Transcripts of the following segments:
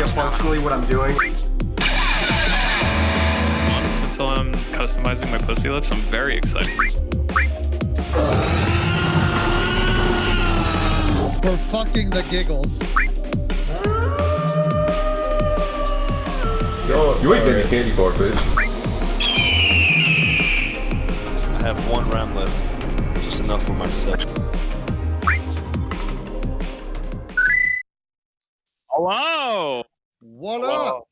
Functionally what I'm doing. Months until I'm customizing my pussy lips. I'm very excited. For fucking the giggles. Yo, you ain't getting any candy for it, bitch. I have 1 round left. Just enough for myself. Hello! What up?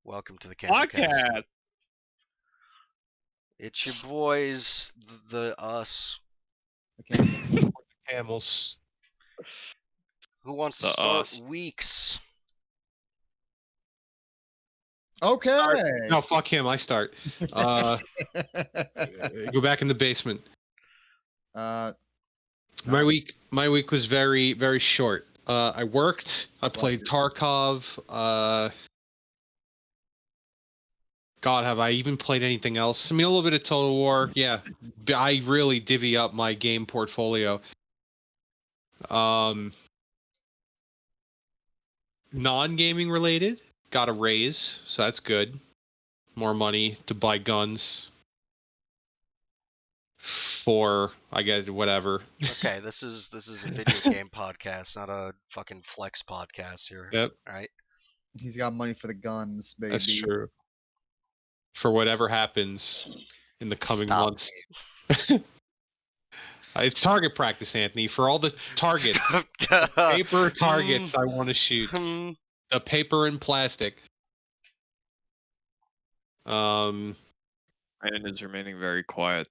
Welcome to the Camels. Podcast! It's your boys, us. Camels. Who wants to start weeks? Okay. No, fuck him. I start. Go back in the basement. My week was very, very short. I worked. I played Tarkov. God, have I even played anything else? I mean, a little bit of Total War. Yeah, I really divvy up my game portfolio. Non-gaming related. Got a raise, so that's good. More money to buy guns. For, I guess, whatever. Okay, this is a video game podcast, not a fucking flex podcast here. Yep. All right. He's got money for the guns, baby. That's true. For whatever happens in the coming months. It's target practice, Anthony. For all the targets. Paper targets I want to shoot. The paper and plastic. Brandon is remaining very quiet.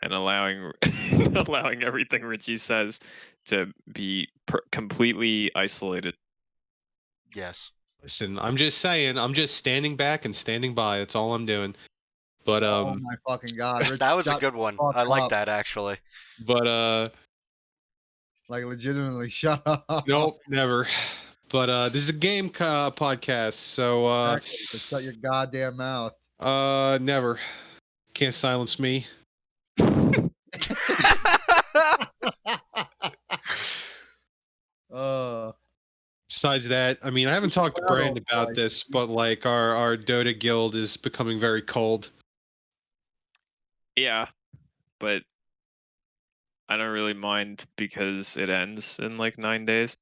And allowing everything Richie says to be completely isolated. Yes. Listen, I'm just saying, I'm just standing back and standing by. That's all I'm doing. But oh my fucking god, Rich, that was a good one. I like that actually. But like legitimately, shut up. Nope, never. But this is a game podcast, so Exactly. So shut your goddamn mouth. Never. Can't silence me. Besides that, I mean, I haven't talked to Brand about this, but like our Dota guild is becoming very cold. Yeah, but I don't really mind because it ends in like 9 days.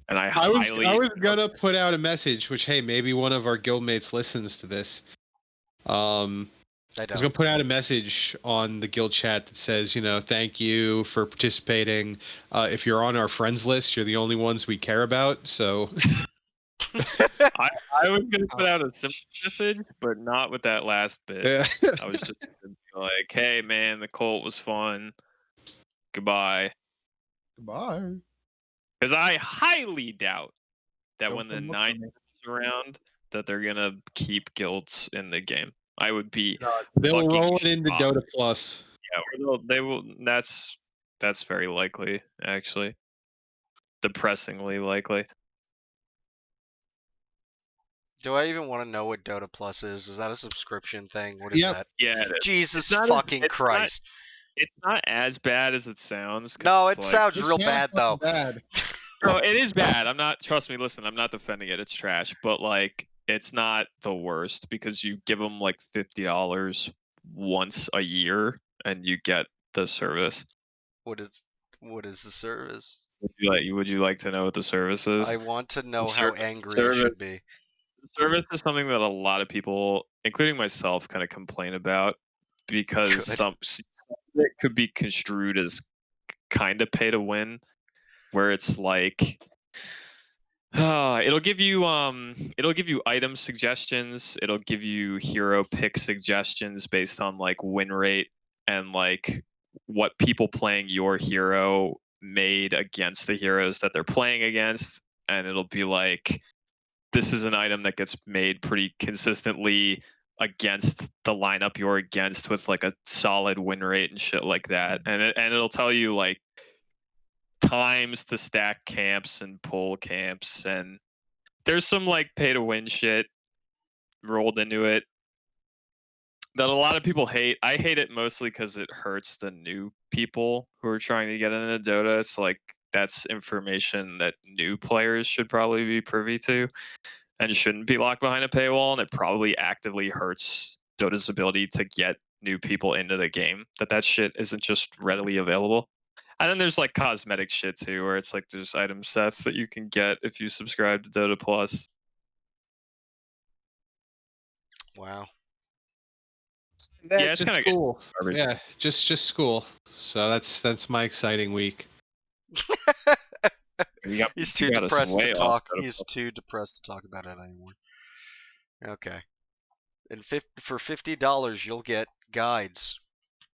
And I was gonna put out a message, which hey, maybe one of our guildmates listens to this. I was gonna put out a message on the guild chat that says, thank you for participating. If you're on our friends list, you're the only ones we care about. So I was gonna put out a simple message, but not with that last bit. Yeah. I was just gonna be like, hey man, the cult was fun. Goodbye. Goodbye. Because I highly doubt that when the 9 is around, that they're gonna keep guilds in the game. I would be. They'll roll it into Dota Plus. Yeah, or they will. That's very likely, actually. Depressingly likely. Do I even want to know what Dota Plus is? Is that a subscription thing? What is that? Yeah, it is. Jesus fucking Christ. It's not as bad as it sounds. No, it sounds real bad though. Bad. No, it is bad. Trust me, listen, I'm not defending it. It's trash. But like, it's not the worst because you give them like $50 once a year and you get the service. What is the service? Would you like to know what the service is? I want to know how angry I should be. The service is something that a lot of people, including myself, kind of complain about because some it could be construed as kind of pay to win, where it's like it'll give you item suggestions, it'll give you hero pick suggestions based on like win rate and like what people playing your hero made against the heroes that they're playing against, and it'll be like this is an item that gets made pretty consistently against the lineup you're against with like a solid win rate and shit like that. And it'll tell you like times to stack camps and pull camps, and there's some like pay to win shit rolled into it that a lot of people hate. I hate it mostly because it hurts the new people who are trying to get into Dota. It's like that's information that new players should probably be privy to and shouldn't be locked behind a paywall, and it probably actively hurts Dota's ability to get new people into the game, that shit isn't just readily available. And then there's like cosmetic shit too, where it's like there's item sets that you can get if you subscribe to Dota Plus. Wow. Yeah, it's kind of cool. garbage. Yeah, just school. So that's my exciting week. He's too depressed to talk. He's too depressed to talk about it anymore. Okay. And for $50, you'll get guides,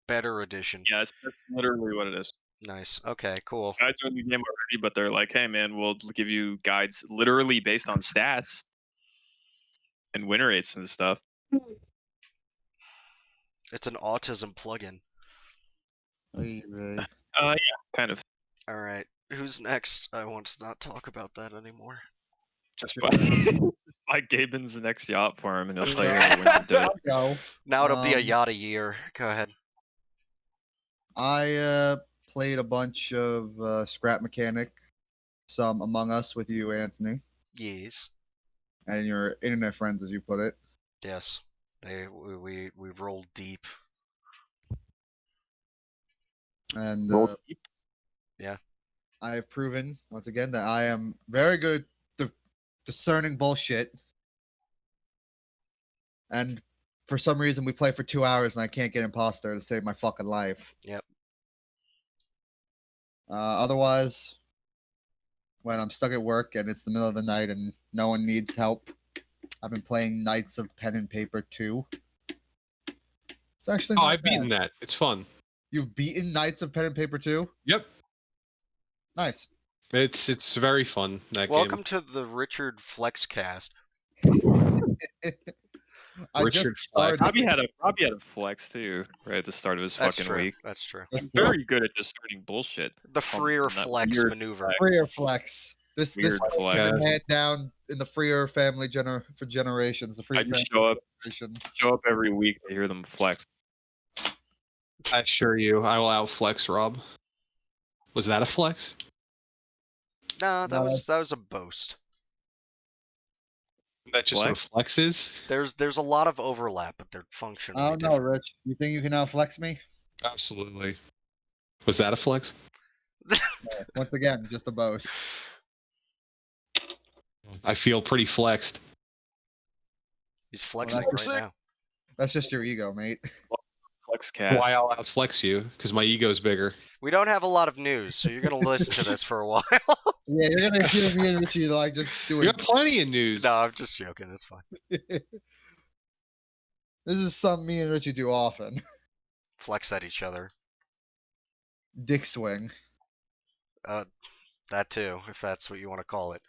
better edition. Yeah, that's literally what it is. Nice. Okay, cool. Guides are in the game already, but they're like, hey man, we'll give you guides literally based on stats and win rates and stuff. It's an autism plugin. Yeah, kind of. All right. Who's next? I want to not talk about that anymore. Just buy Gaben's next yacht for him, and he'll tell you how to win the Dota. Now it'll be a yacht a year. Go ahead. I played a bunch of Scrap Mechanic, some Among Us with you, Anthony, Yes. and your internet friends, as you put it. Yes. We've rolled deep. And yeah, I have proven once again that I am very good at discerning bullshit. And for some reason, we play for 2 hours and I can't get imposter to save my fucking life. Yep. Otherwise, when I'm stuck at work and it's the middle of the night and no one needs help, I've been playing Knights of Pen and Paper 2. It's actually not I've bad. beaten that. It's fun. You've beaten Knights of Pen and Paper 2? Yep. Nice. It's very fun, that Welcome game. to the Richard Flexcast. Richard Flex. Robbie had a flex too, right at the start of his That's fucking true. week. That's true. I'm very good at just starting bullshit. The freer on that flex weird maneuver. Freer flex. This Weird has flex. been hand down in the Freer family for generations. The Freer I family just generation. show up every week to hear them flex. I assure you, I will outflex Rob. Was that a flex? No, that was a boast. That's just Flex? what flex is? There's a lot of overlap, but they're functionally I don't know, different. Rich. You think you can outflex me? Absolutely. Was that a flex? Once again, just a boast. I feel pretty flexed. He's flexing that's right now. That's just your ego, mate. Flex cast. Why I'll outflex you? Because my ego's bigger. We don't have a lot of news, so you're gonna listen to this for a while. Yeah, you're gonna hear me and Richie like just We doing. got plenty of news. No, I'm just joking. It's fine. This is something me and Richie do often. Flex at each other. Dick swing. That too, if that's what you want to call it.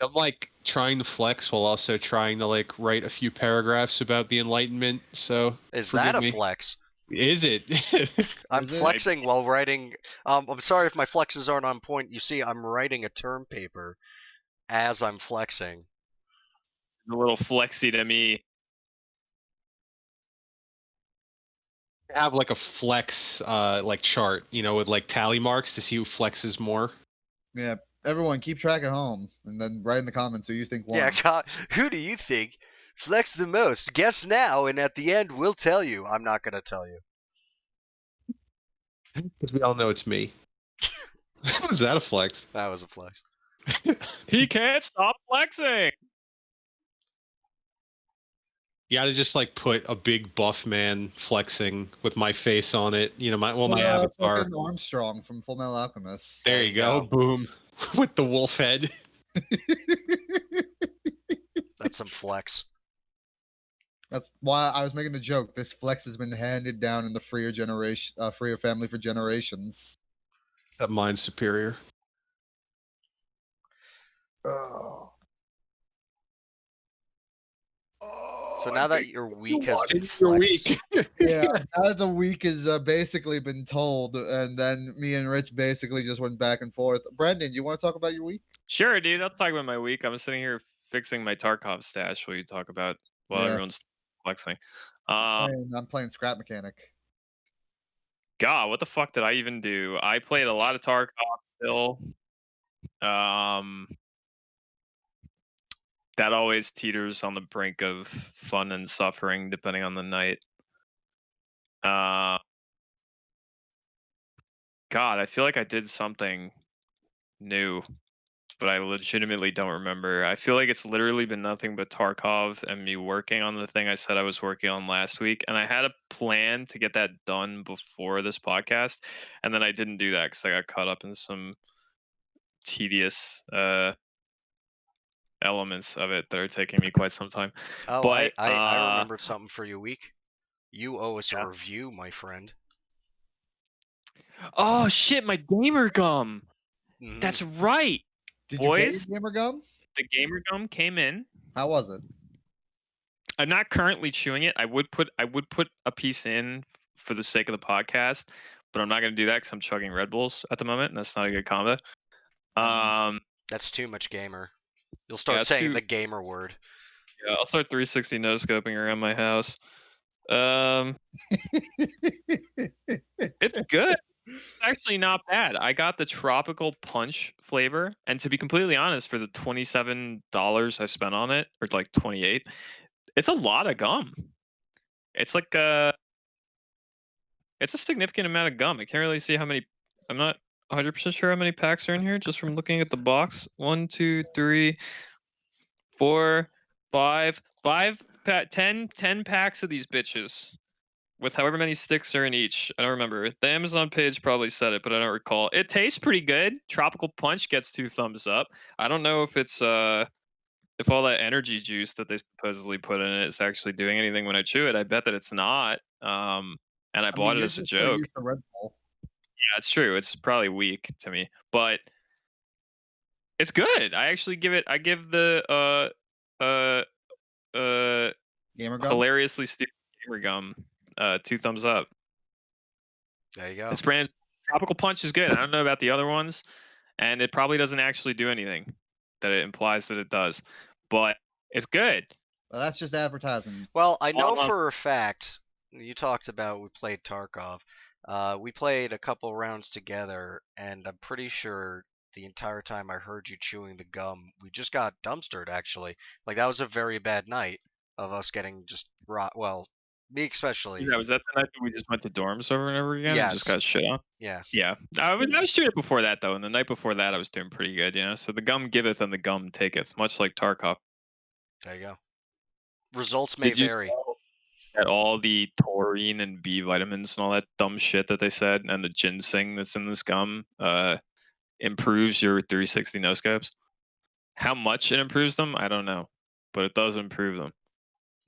I'm like trying to flex while also trying to like write a few paragraphs about the Enlightenment. So Is forgive that a me. flex? Is it? I'm Is it? flexing while writing. I'm sorry if my flexes aren't on point. You see, I'm writing a term paper as I'm flexing. A little flexy to me. Have like a flex like chart, you know, with like tally marks to see who flexes more. Yeah, everyone keep track at home and then write in the comments who you think won. Yeah, who do you think flex the most? Guess now, and at the end, we'll tell you. I'm not gonna tell you. Because we all know it's me. Was that a flex? That was a flex. He can't stop flexing. You gotta just like put a big buff man flexing with my face on it. You know, my avatar. Fucking Armstrong from Full Metal Alchemist. There you go. Boom. With the wolf head. That's some flex. That's why I was making the joke. This flex has been handed down in the Freer generation, Freer family for generations. That mine's superior. Oh. So now that your week has been Your flexed, week. Yeah, now that the week has basically been told, and then me and Rich basically just went back and forth. Brendan, you want to talk about your week? Sure, dude. I'll talk about my week. I'm sitting here fixing my Tarkov stash while you talk about while Yeah. everyone's flexing. I'm playing Scrap Mechanic. God, what the fuck did I even do? I played a lot of Tarkov still. That always teeters on the brink of fun and suffering depending on the night. God, I feel like I did something new, but I legitimately don't remember. I feel like it's literally been nothing but Tarkov and me working on the thing I said I was working on last week. And I had a plan to get that done before this podcast, and then I didn't do that because I got caught up in some tedious elements of it that are taking me quite some time. oh, But I remembered something for your week. You owe us a review, my friend. oh shit, my gamer gum. Mhm. That's right. Did Boys, you get your Gamer Gum? the gamer gum came in. How was it? I'm not currently chewing it. I would put a piece in for the sake of the podcast, but I'm not going to do that because I'm chugging Red Bulls at the moment, and that's not a good combo. That's too much gamer. You'll start it's saying too- the gamer word. Yeah, I'll start 360 no scoping around my house. It's good. It's actually not bad. I got the tropical punch flavor, and to be completely honest, for the $27 I spent on it, or like 28, it's a lot of gum. It's like it's a significant amount of gum. I can't really see how many. I'm not 100% sure how many packs are in here just from looking at the box. 1, 2, 3, 4, 5, 10 packs of these bitches with however many sticks are in each. I don't remember. The Amazon page probably said it, but I don't recall. It tastes pretty good. Tropical Punch gets 2 thumbs up. I don't know if it's if all that energy juice that they supposedly put in it is actually doing anything when I chew it. I bet that it's not. And I bought it as a joke. Red Bull. Yeah, it's true. It's probably weak to me, but it's good. I actually give it. I give the Gamer Gum. hilariously stupid gamer gum 2 thumbs up. There you go. This brand Tropical Punch is good. I don't know about the other ones, and it probably doesn't actually do anything that it implies that it does, but it's good. Well, that's just advertisement. Well, I know for a fact, you talked about we played Tarkov. We played a couple rounds together, and I'm pretty sure the entire time I heard you chewing the gum, we just got dumpstered, actually. Like, that was a very bad night of us getting just rot. Well, me especially. Yeah, was that the night that we just went to dorms over and over again and just Yes. got shit on? Yeah. Yeah. I was doing it before that, though, and the night before that I was doing pretty good, you know? So the gum giveth and the gum taketh, much like Tarkov. There you go. Results may Did you vary. know that all the taurine and B vitamins and all that dumb shit that they said, and the ginseng that's in this gum, improves your 360 no scopes? How much it improves them, I don't know, but it does improve them.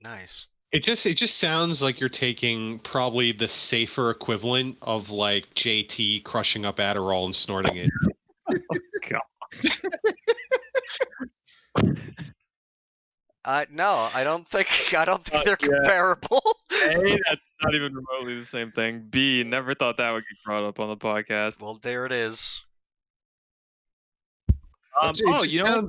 Nice. It just sounds like you're taking probably the safer equivalent of like JT crushing up Adderall and snorting it. No, I don't think they're comparable. A, that's not even remotely the same thing. B, never thought that would get brought up on the podcast. Well, there it is. Sounds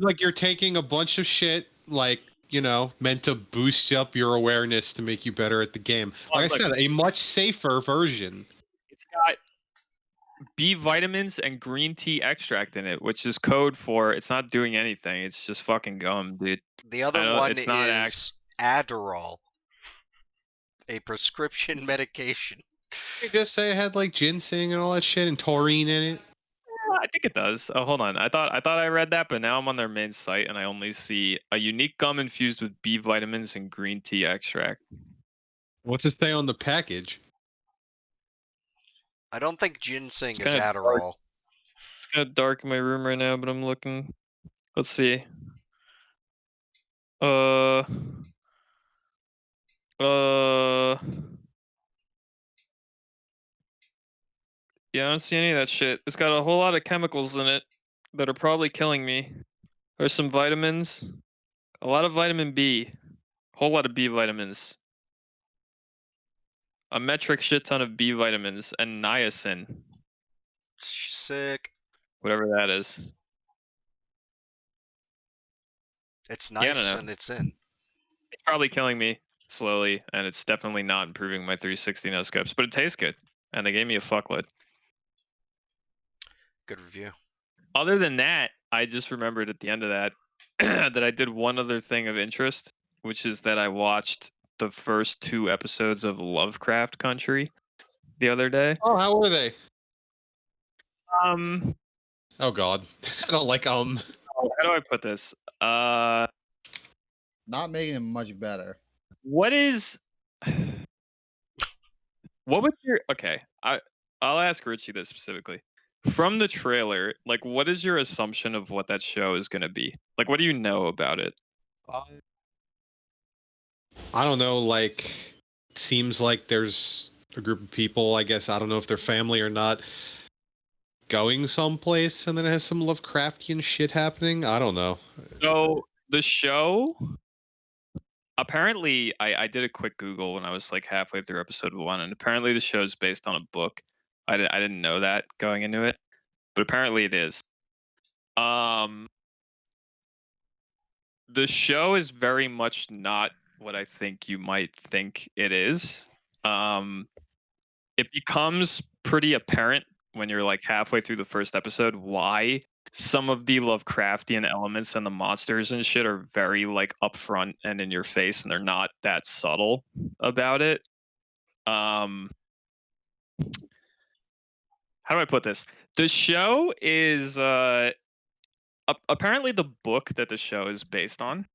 like you're taking a bunch of shit, like, you know, meant to boost up your awareness to make you better at the game. Like I said, a much safer version. It's got B vitamins and green tea extract in it, which is code for it's not doing anything. It's just fucking gum, dude. The other one is Adderall, a prescription medication. You just say it had like ginseng and all that shit and taurine in it. I think it does. Oh, hold on. I thought I read that, but now I'm on their main site and I only see a unique gum infused with B vitamins and green tea extract. What's it say on the package? I don't think ginseng is Adderall. It's kind of dark in my room right now, but I'm looking. Let's see. Yeah, I don't see any of that shit. It's got a whole lot of chemicals in it that are probably killing me. There's some vitamins, a lot of vitamin B. Whole lot of B vitamins. A metric shit ton of B vitamins and niacin. Sick. Whatever that is. It's Yeah, I don't nice know. and it's in. It's probably killing me slowly, and it's definitely not improving my 360 no scopes, but it tastes good, and they gave me a fuckload. Good review. Other than that, I just remembered at the end of that that I did one other thing of interest, which is that I watched the first 2 episodes of Lovecraft Country the other day. Oh, how were they? Oh God, I don't like how do I put this? Not making it much better. What is? What would your I'll ask Richie this specifically. From the trailer, like, what is your assumption of what that show is going to be? Like, what do you know about it? I don't know. Like, seems like there's a group of people. I guess I don't know if they're family or not. Going someplace, and then it has some Lovecraftian shit happening. I don't know. So the show. Apparently, I did a quick Google when I was like halfway through episode 1, and apparently the show is based on a book. I didn't know that going into it, but apparently it is. The show is very much not what I think you might think it is. It becomes pretty apparent when you're like halfway through the first episode why some of the Lovecraftian elements and the monsters and shit are very like upfront and in your face, and they're not that subtle about it. How do I put this? The show is apparently the book that the show is based on,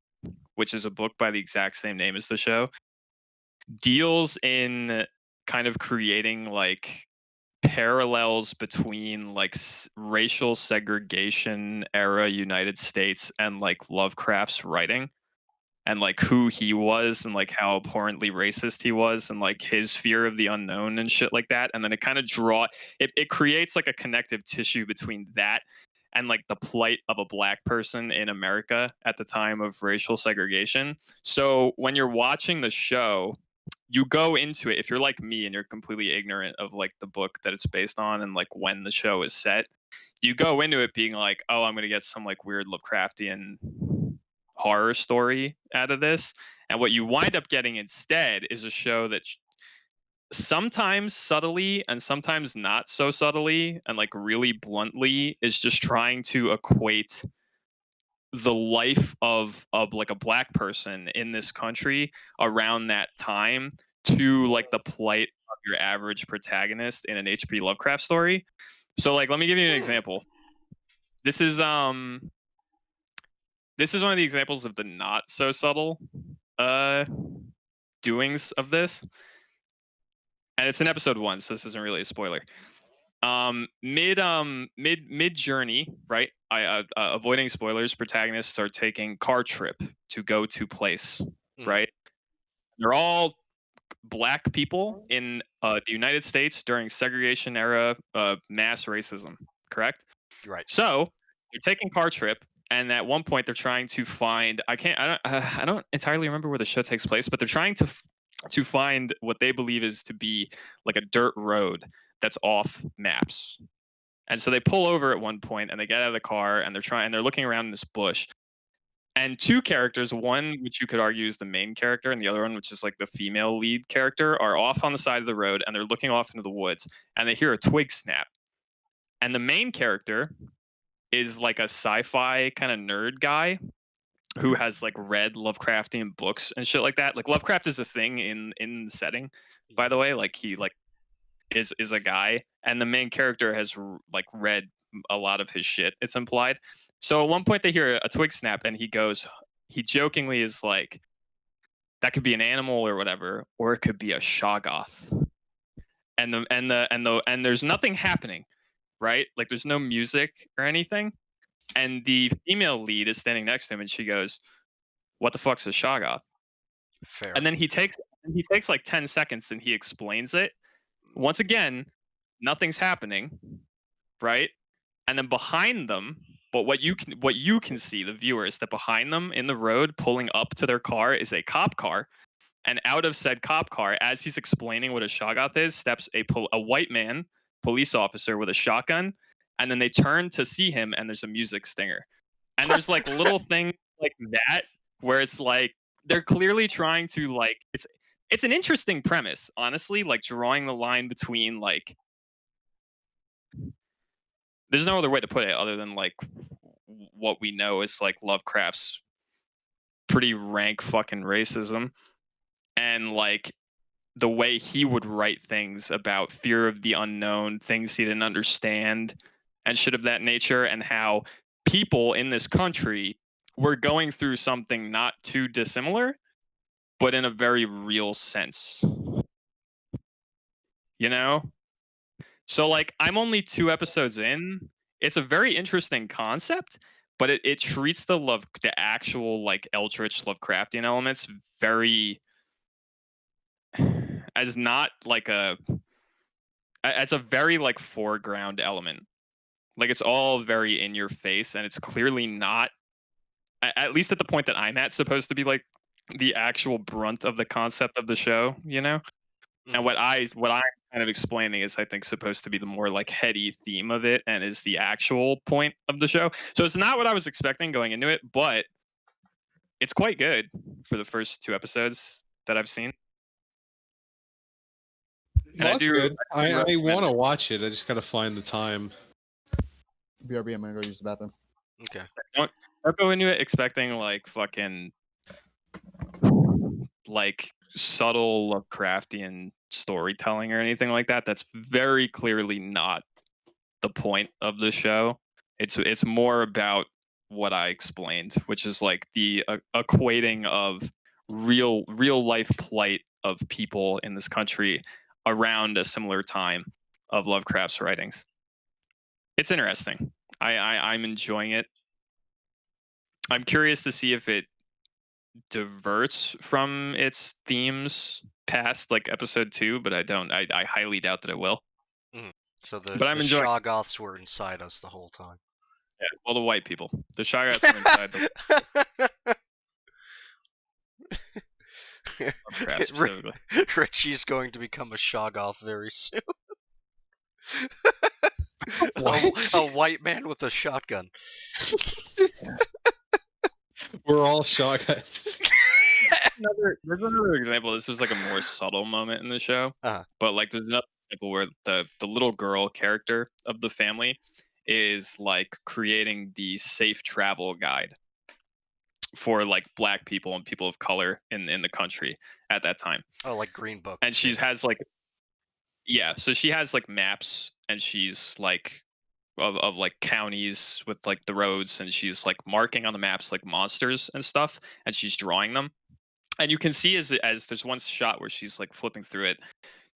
which is a book by the exact same name as the show, deals in kind of creating like parallels between like racial segregation era United States and like Lovecraft's writing, and like who he was, and like how abhorrently racist he was, and like his fear of the unknown and shit like that. And then it kind of it creates like a connective tissue between that and like the plight of a black person in America at the time of racial segregation. So when you're watching the show, you go into it, if you're like me and you're completely ignorant of like the book that it's based on and like when the show is set, you go into it being like, oh, I'm going to get some like weird Lovecraftian horror story out of this. And what you wind up getting instead is a show that sometimes subtly and sometimes not so subtly and like really bluntly is just trying to equate the life of like a black person in this country around that time to like the plight of your average protagonist in an H.P. Lovecraft story. So like, let me give you an example. This is one of the examples of the not so subtle doings of this. And it's in episode 1, so this isn't really a spoiler. Mid journey, right? Avoiding spoilers, protagonists are taking car trip to go to place, right? They're all black people in the United States during segregation era mass racism, correct? Right. So they're taking car trip, and at one point they're trying to find I don't entirely remember where the show takes place, but they're trying to find what they believe is to be like a dirt road that's off maps. And so they pull over at one point and they get out of the car and they're looking around in this bush. And 2 characters, one which you could argue is the main character and the other one which is like the female lead character, are off on the side of the road and they're looking off into the woods and they hear a twig snap. And the main character is like a sci-fi kind of nerd guy who has like read Lovecraftian books and shit like that. Like Lovecraft is a thing in the setting, by the way. Like he like is a guy, and the main character has like read a lot of his shit, it's implied. So at one point they hear a twig snap and he jokingly is like, that could be an animal or whatever, or it could be a Shoggoth. And there's nothing happening, right? Like there's no music or anything. And the female lead is standing next to him and she goes, what the fuck's a Shoggoth? Fair. And then he takes like 10 seconds and he explains it. Once again, nothing's happening, right? And then behind them, But what you can see, the viewer, is that behind them in the road, pulling up to their car, is a cop car, and out of said cop car, as he's explaining what a shoggoth is, steps a white man, police officer with a shotgun, and then they turn to see him, and there's a music stinger, and there's like little things like that where it's like they're clearly trying to like it's an interesting premise, honestly, like drawing the line between like there's no other way to put it other than like what we know is like Lovecraft's pretty rank fucking racism, and like the way he would write things about fear of the unknown, things he didn't understand, and shit of that nature, and how people in this country were going through something not too dissimilar, but in a very real sense. You know? So like I'm only 2 episodes in. It's a very interesting concept, but it treats the actual like eldritch Lovecraftian elements very as not like as a very like foreground element. Like it's all very in your face, and it's clearly not, at least at the point that I'm at, supposed to be like the actual brunt of the concept of the show, you know? And what I'm kind of explaining is, I think, supposed to be the more like heady theme of it, and is the actual point of the show. So it's not what I was expecting going into it, but it's quite good for the first 2 episodes that I've seen. And Well, that's good. I want to watch it. I just gotta find the time. BRB, I'm gonna go use the bathroom. Okay. Don't go into it expecting like fucking like subtle Lovecraftian storytelling or anything like that. That's very clearly not the point of the show. It's more about what I explained, which is like the equating of real life plight of people in this country around a similar time of Lovecraft's writings. It's interesting. I'm enjoying it. I'm curious to see if it diverts from its themes past like episode 2, but I highly doubt that it will. So but I'm enjoying Shoggoths were inside us the whole time. Yeah, well, the white people. The Shoggoths were inside the Lovecraft specifically. Richie's going to become a Shoggoth very soon. A white man with a shotgun. We're all shotguns. There's another example. This was like a more subtle moment in the show. But like there's another example where the little girl character of the family is like creating the safe travel guide for like black people and people of color in the country at that time. Oh, like Green Book. And she has like, yeah, so she has like maps, and she's like of like counties with like the roads, and she's like marking on the maps like monsters and stuff, and she's drawing them. And you can see as there's one shot where she's like flipping through it,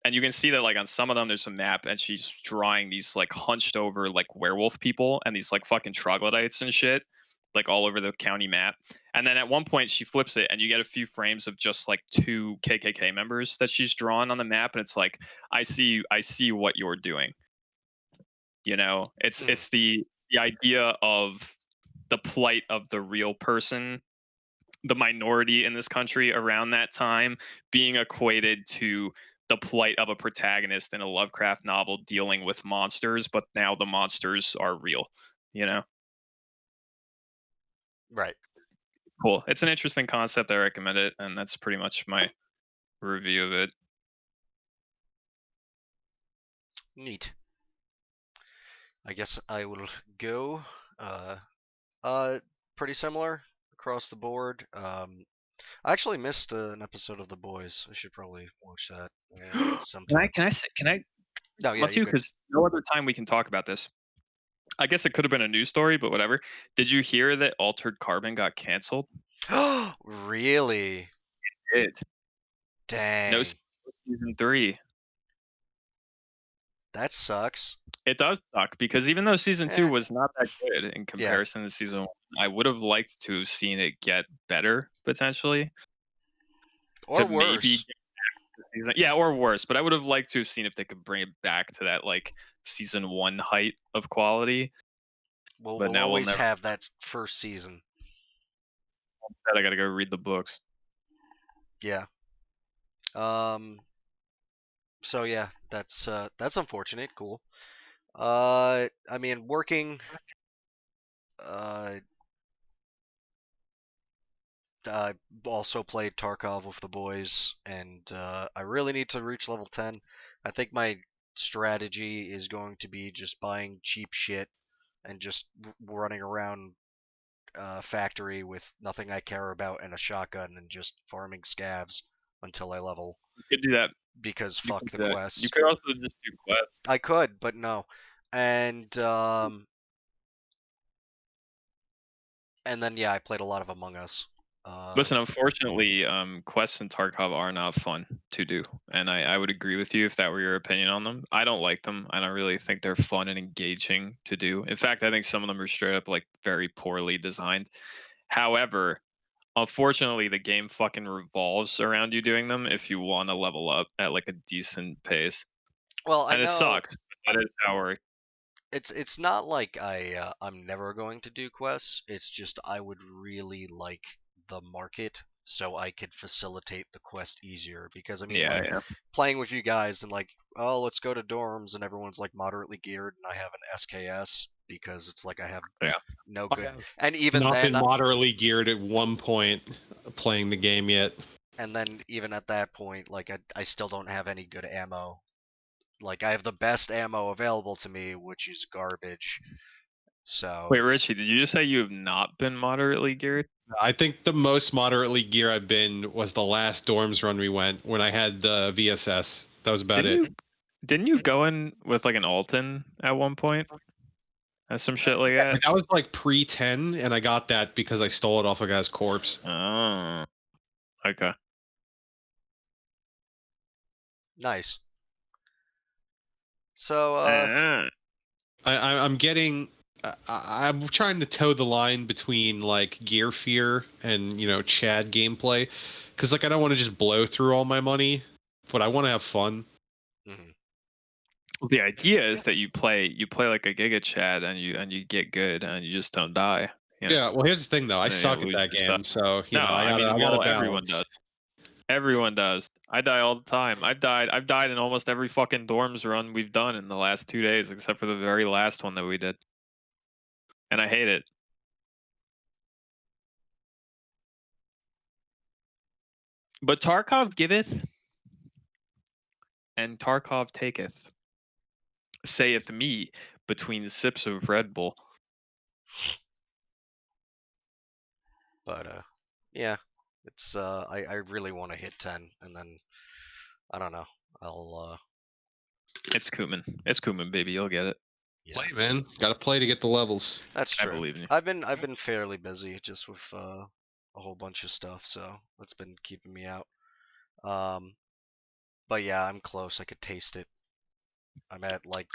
and you can see that like on some of them there's a map, and she's drawing these like hunched over like werewolf people and these like fucking troglodytes and shit like all over the county map. And then at one point she flips it, and you get a few frames of just like 2 KKK members that she's drawn on the map, and it's like, I see what you're doing. You know, it's the idea of the plight of the real person, the minority in this country around that time, being equated to the plight of a protagonist in a Lovecraft novel dealing with monsters, but now the monsters are real, you know? Right. Cool. It's an interesting concept. I recommend it, and that's pretty much my review of it. Neat. I guess I will go. Pretty similar across the board. I actually missed an episode of The Boys. I should probably watch that sometime. Can I? No, yeah, too, because no other time we can talk about this. I guess it could have been a news story, but whatever. Did you hear that Altered Carbon got canceled? Really? It did. Dang. No season 3. That sucks. It does suck, because even though season 2 was not that good in comparison to season 1, I would have liked to have seen it get better potentially. Or worse. Yeah, or worse. But I would have liked to have seen if they could bring it back to that like season 1 height of quality. We'll now always never. have that first season. Instead, I gotta go read the books. Yeah. So yeah, that's unfortunate. Cool. I mean, working. I also played Tarkov with the boys, and I really need to reach level 10. I think my strategy is going to be just buying cheap shit and just running around factory with nothing I care about and a shotgun and just farming scavs until I level. You could do that. Because You fuck could the do that. quests. You could also just do quests. I could, but no. And then yeah, I played a lot of Among Us. Listen, unfortunately, quests in Tarkov are not fun to do, and I would agree with you if that were your opinion on them. I don't like them. I don't really think they're fun and engaging to do. In fact, I think some of them are straight up like very poorly designed. However, unfortunately, the game fucking revolves around you doing them if you want to level up at like a decent pace. Well, I And know it sucks. That is how it works. it's not like I'm never going to do quests. It's just I would really like the market so I could facilitate the quest easier. Because I mean, Yeah, like yeah. playing with you guys and like, oh, let's go to dorms, and everyone's like moderately geared, and I have an SKS because it's like I have no I good. have And even not then, been moderately geared at one point playing the game yet. and then even at that point, like I still don't have any good ammo. Like I have the best ammo available to me, which is garbage. So Wait, Richie, did you just say you have not been moderately geared? I think the most moderately gear I've been was the last dorms run we went when I had the VSS. That was about it. Didn't you go in with like an Alton at one point? And some shit like that? That was like pre-10, and I got that because I stole it off a guy's corpse. Oh. Okay. nice. So I'm getting. I'm trying to toe the line between like gear fear and Chad gameplay, because like I don't want to just blow through all my money, but I want to have fun. mhm. Well, the idea is that you play like a Giga Chad and you get good and you just don't die. You know? Yeah. Well, here's the thing though. I Yeah, suck at lose that your game, stuff. so No, I mean, gotta everyone balance. does. Everyone does. I die all the time. I've died in almost every fucking dorms run we've done in the last 2 days, except for the very last one that we did. And I hate it. But Tarkov giveth, and Tarkov taketh, saith me between sips of Red Bull. But yeah, it's I really want to hit 10, and then I don't know. I'll It's Kuman, baby. You'll get it. yeah. Play, man. Gotta play to get the levels. That's I true. believe in you. I've been fairly busy just with a whole bunch of stuff, so that's been keeping me out. But yeah, I'm close. I could taste it. I'm at like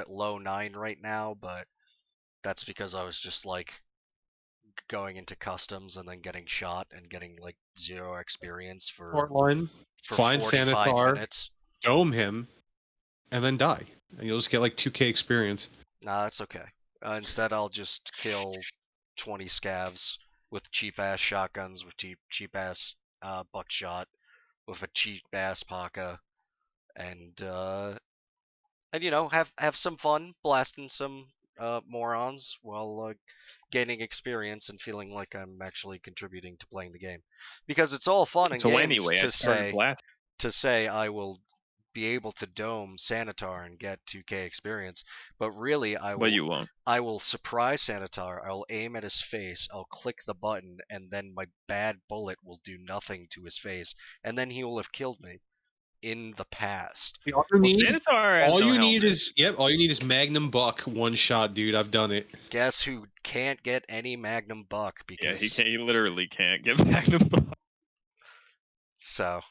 low 9 right now, but that's because I was just like going into customs and then getting shot and getting like 0 experience for Portline, find 45 Sanitar, minutes. dome him, and then die, and you'll just get like 2K experience. Nah, that's okay. Instead, I'll just kill 20 scavs with cheap ass shotguns, with cheap ass buckshot, with a cheap ass paka, and have some fun blasting some morons while gaining experience and feeling like I'm actually contributing to playing the game, because it's all fun and So games anyway, I to started blasting. say I will be able to dome Sanitar and get 2K experience, but really But you won't. I will surprise Sanitar. I'll aim at his face, I'll click the button, and then my bad bullet will do nothing to his face, and then he will have killed me in the past. All you need is Magnum Buck one shot, dude. I've done it. Guess who can't get any Magnum Buck because he literally can't get Magnum Buck. So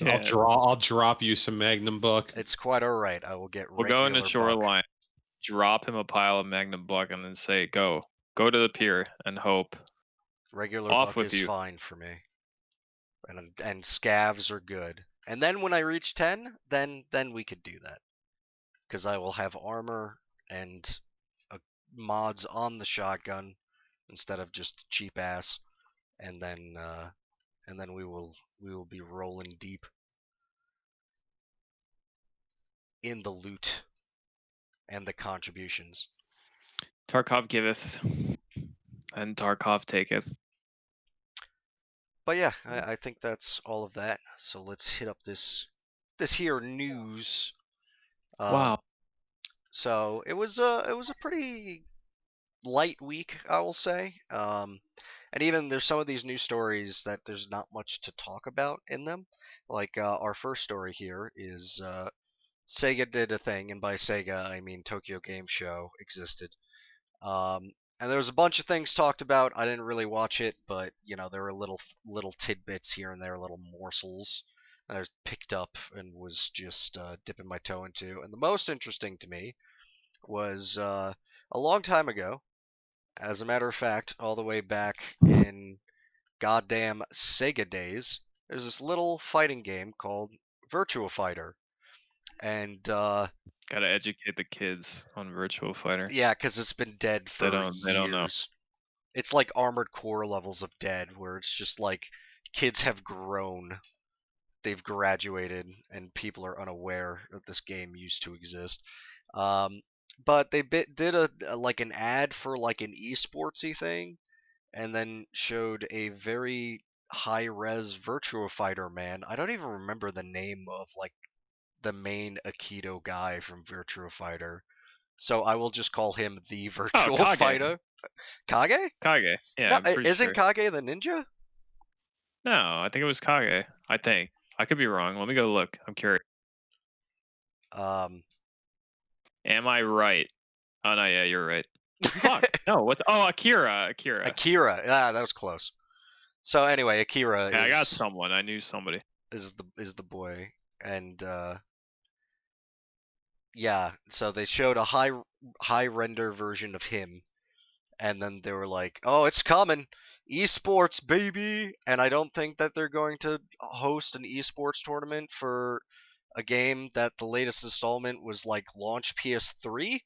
I'll drop you some Magnum Buck. it's quite alright. I will get We'll go into Shoreline, drop him a pile of Magnum Buck, and then say, go to the pier and hope. Regular Off Buck with is you. fine for me. And scavs are good. And then when I reach 10, then we could do that. Because I will have armor and mods on the shotgun instead of just cheap ass, and then we will be rolling deep in the loot and the contributions. Tarkov giveth, and Tarkov taketh. But yeah, I think that's all of that. So let's hit up this here news. Wow. So it was a pretty light week, I will say. And even there's some of these news stories that there's not much to talk about in them. Like our first story here is Sega did a thing, and by Sega I mean Tokyo Game Show existed. And there was a bunch of things talked about. I didn't really watch it, but there were little tidbits here and there, little morsels that I picked up and was just dipping my toe into. And the most interesting to me was a long time ago. As a matter of fact, all the way back in goddamn Sega days, there's this little fighting game called Virtua Fighter. And gotta educate the kids on Virtua Fighter. Yeah, because it's been dead for years. They don't know. It's like Armored Core levels of dead, where it's just like kids have grown, they've graduated, and people are unaware that this game used to exist. But they did like an ad for like an esportsy thing, and then showed a very high-res Virtua Fighter man. I don't even remember the name of like the main Aikido guy from Virtua Fighter, so I will just call him the Virtua Fighter. Kage? Kage. Yeah. No, isn't Kage the ninja? No, I think it was Kage. I think. I could be wrong. Let me go look. I'm curious. Am I right? Oh no, yeah, you're right. Fuck. No, what's Akira. Akira. Yeah, that was close. So anyway, Akira I got someone. I knew somebody. Is the boy. And yeah, so they showed a high render version of him, and then they were like, "Oh, it's coming. Esports, baby." And I don't think that they're going to host an esports tournament for a game that the latest installment was like launch PS3.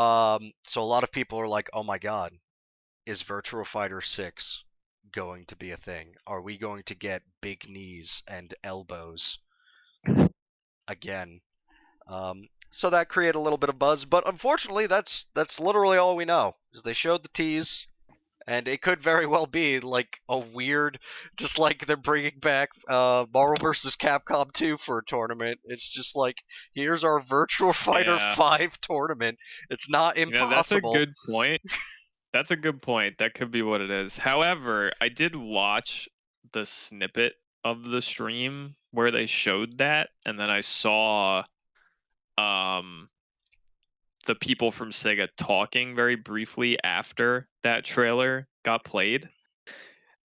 So a lot of people are like, "Oh my god, is Virtua Fighter 6 going to be a thing? Are we going to get big knees and elbows again?" So that created a little bit of buzz, but unfortunately, that's literally all we know. Is they showed the tease, and it could very well be like a weird, just like they're bringing back Marvel vs. Capcom 2 for a tournament. It's just like, here's our Virtua Fighter 5 tournament. It's not impossible. That's a good point. That's a good point. That could be what it is. However, I did watch the snippet of the stream where they showed that, and then I saw the people from Sega talking very briefly after that trailer got played,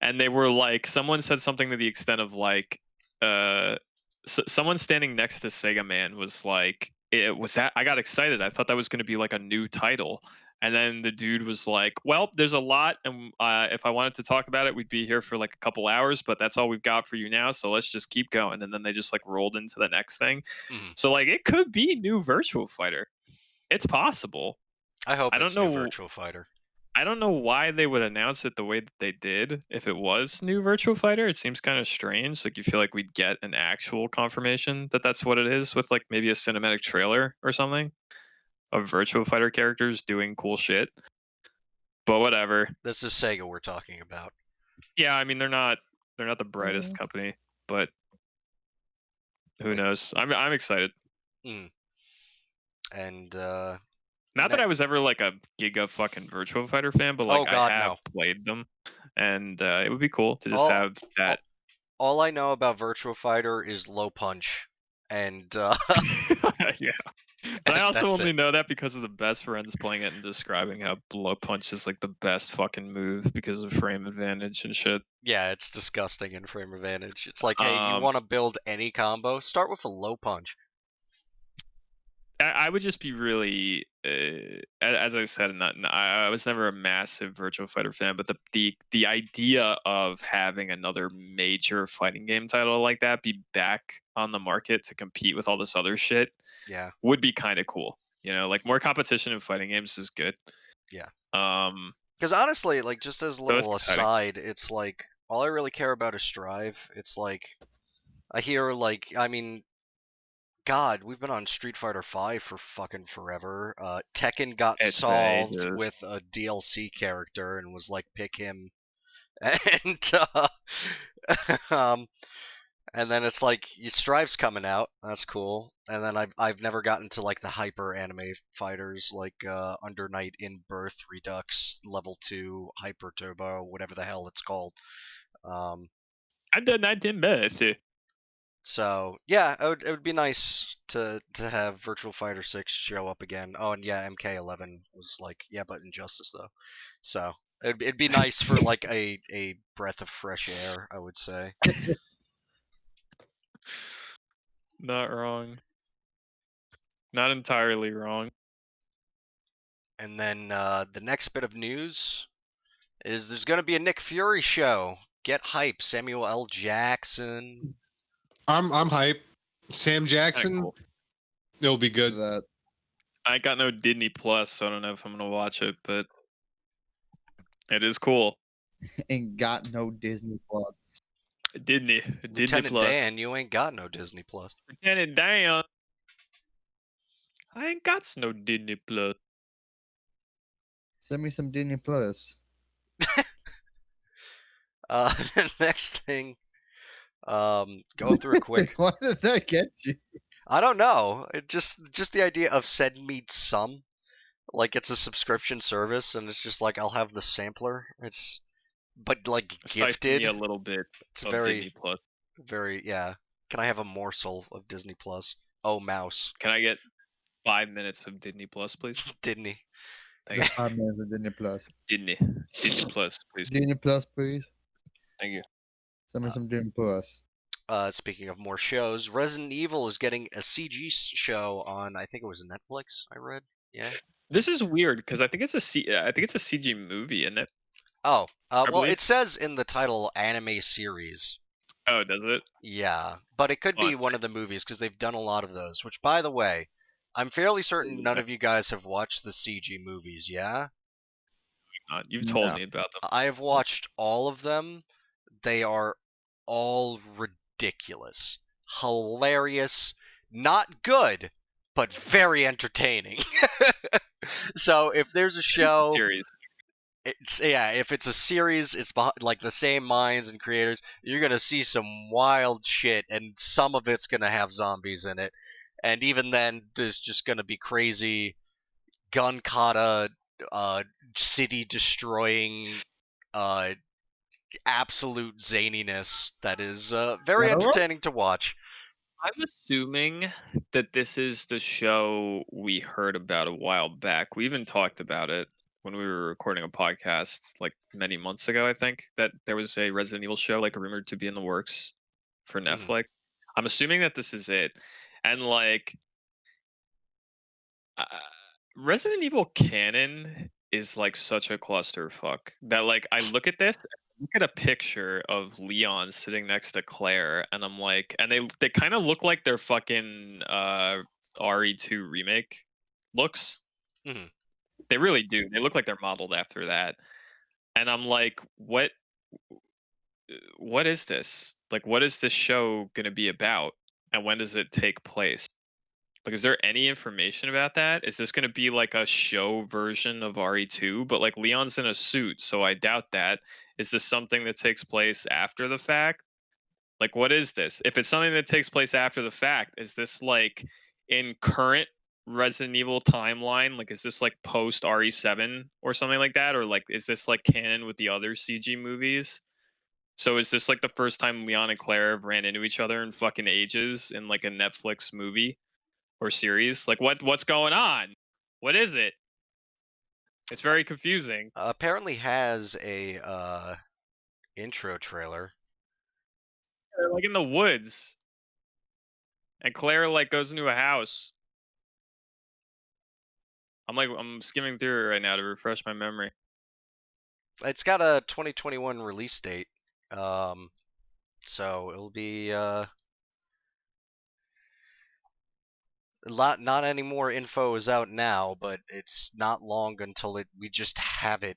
and they were like, someone said something to the extent of like, someone standing next to Sega Man was like, "It was that I got excited. I thought that was going to be like a new title." And then the dude was like, "Well, there's a lot, and if I wanted to talk about it, we'd be here for like a couple hours, but that's all we've got for you now, so let's just keep going." And then they just like rolled into the next thing. So like, it could be new Virtua Fighter. It's possible. I hope it's new Virtua Fighter. I don't know why they would announce it the way that they did if it was new Virtua Fighter. It seems kind of strange. Like, you feel like we'd get an actual confirmation that that's what it is with like maybe a cinematic trailer or something of Virtua Fighter characters doing cool shit. But whatever. This is Sega we're talking about. Yeah, I mean, they're not the brightest company, but who knows? I'm excited. And not that I was ever like a giga fucking Virtua Fighter fan, but like I have played them, and it would be cool to just have that. All I know about Virtua Fighter is low punch, and yeah. But I also only know that because of the best friends playing it and describing how low punch is like the best fucking move because of frame advantage and shit. Yeah, it's disgusting in frame advantage. It's like, hey, you want to build any combo? Start with a low punch. I would just be really, as I said, I was never a massive Virtua Fighter fan, but the idea of having another major fighting game title like that be back on the market to compete with all this other shit, yeah, would be kind of cool. You know, like, more competition in fighting games is good. Yeah. Because honestly, like, just as a little exciting. aside, it's like all I really care about is Strive. It's like I hear like I mean, God, we've been on Street Fighter V for fucking forever. Tekken got It's been solved ages. with a DLC character and was like, pick him. And then it's like Strive's coming out. That's cool. And then I've never gotten to like the hyper anime fighters like Under Night in Birth Redux Level 2 Hyper Turbo, whatever the hell it's called. Under Night in Birth. So yeah, it would be nice to have Virtual Fighter 6 show up again. Oh, and yeah, MK11 was like, yeah, but Injustice though. So it'd be nice for like a breath of fresh air, I would say. Not wrong. Not entirely wrong. And then the next bit of news is there's going to be a Nick Fury show. Get hype, Samuel L. Jackson. I'm hype. Sam Jackson. Cool. It'll be good. That I got no Disney Plus, so I don't know if I'm gonna watch it, but it is cool. ain't got no Disney Plus. Disney Lieutenant Plus. Dan, you ain't got no Disney Plus. Lieutenant Dan, I ain't got no Disney Plus. Send me some Disney Plus. Next thing, going through it quick. Why did that get you? I don't know. It just the idea of send me some, like it's a subscription service, and it's just like I'll have the sampler. But like gifted Me a little bit. It's of very Disney Plus. Very yeah. Can I have a morsel of Disney Plus? Oh, mouse. Can I get 5 minutes of Disney Plus, please? Disney. Thank you. 5 minutes of Disney Plus. Disney Plus, please. Disney Plus, please. Thank you. Send me some Disney Plus. Speaking of more shows, Resident Evil is getting a CG show on, I think it was Netflix. I read, yeah. This is weird because I think it's a CG movie, isn't it? Oh, well, believe- it says in the title anime series. Oh, does it? Yeah, but it could be one of the movies because they've done a lot of those. Which, by the way, I'm fairly certain none of you guys have watched the CG movies. Yeah, You've told me about them. I have watched all of them. They are all ridiculous, hilarious, not good, but very entertaining. So if there's a show, Series. if it's a series, it's like the same minds and creators. You're gonna see some wild shit, and some of it's gonna have zombies in it, and even then, there's just gonna be crazy gun kata, city destroying, absolute zaniness that is very entertaining to watch. I'm assuming that this is the show we heard about a while back. We even talked about it when we were recording a podcast like many months ago, I think, that there was a Resident Evil show like rumored to be in the works for Netflix. I'm assuming that this is it. And like Resident Evil canon is like such a clusterfuck that like I look at this, look at a picture of Leon sitting next to Claire, and I'm like, and they kind of look like their fucking RE2 remake looks. Mm-hmm. They really do. They look like they're modeled after that. And I'm like, what is this? Like, what is this show going to be about? And when does it take place? Like, is there any information about that? Is this going to be like a show version of RE2? But like Leon's in a suit, so I doubt that. Is this something that takes place after the fact? Like, what is this? If it's something that takes place after the fact, is this like in current Resident Evil timeline? Like, is this like post RE7 or something like that? Or like, is this like canon with the other CG movies? So is this like the first time Leon and Claire have ran into each other in fucking ages in like a Netflix movie or series? Like, what's going on? What is it? It's very confusing. Apparently has a intro trailer. They're like in the woods, and Claire like goes into a house. I'm skimming through it right now to refresh my memory. It's got a 2021 release date, so it'll be not any more info is out now, but it's not long until we just have it.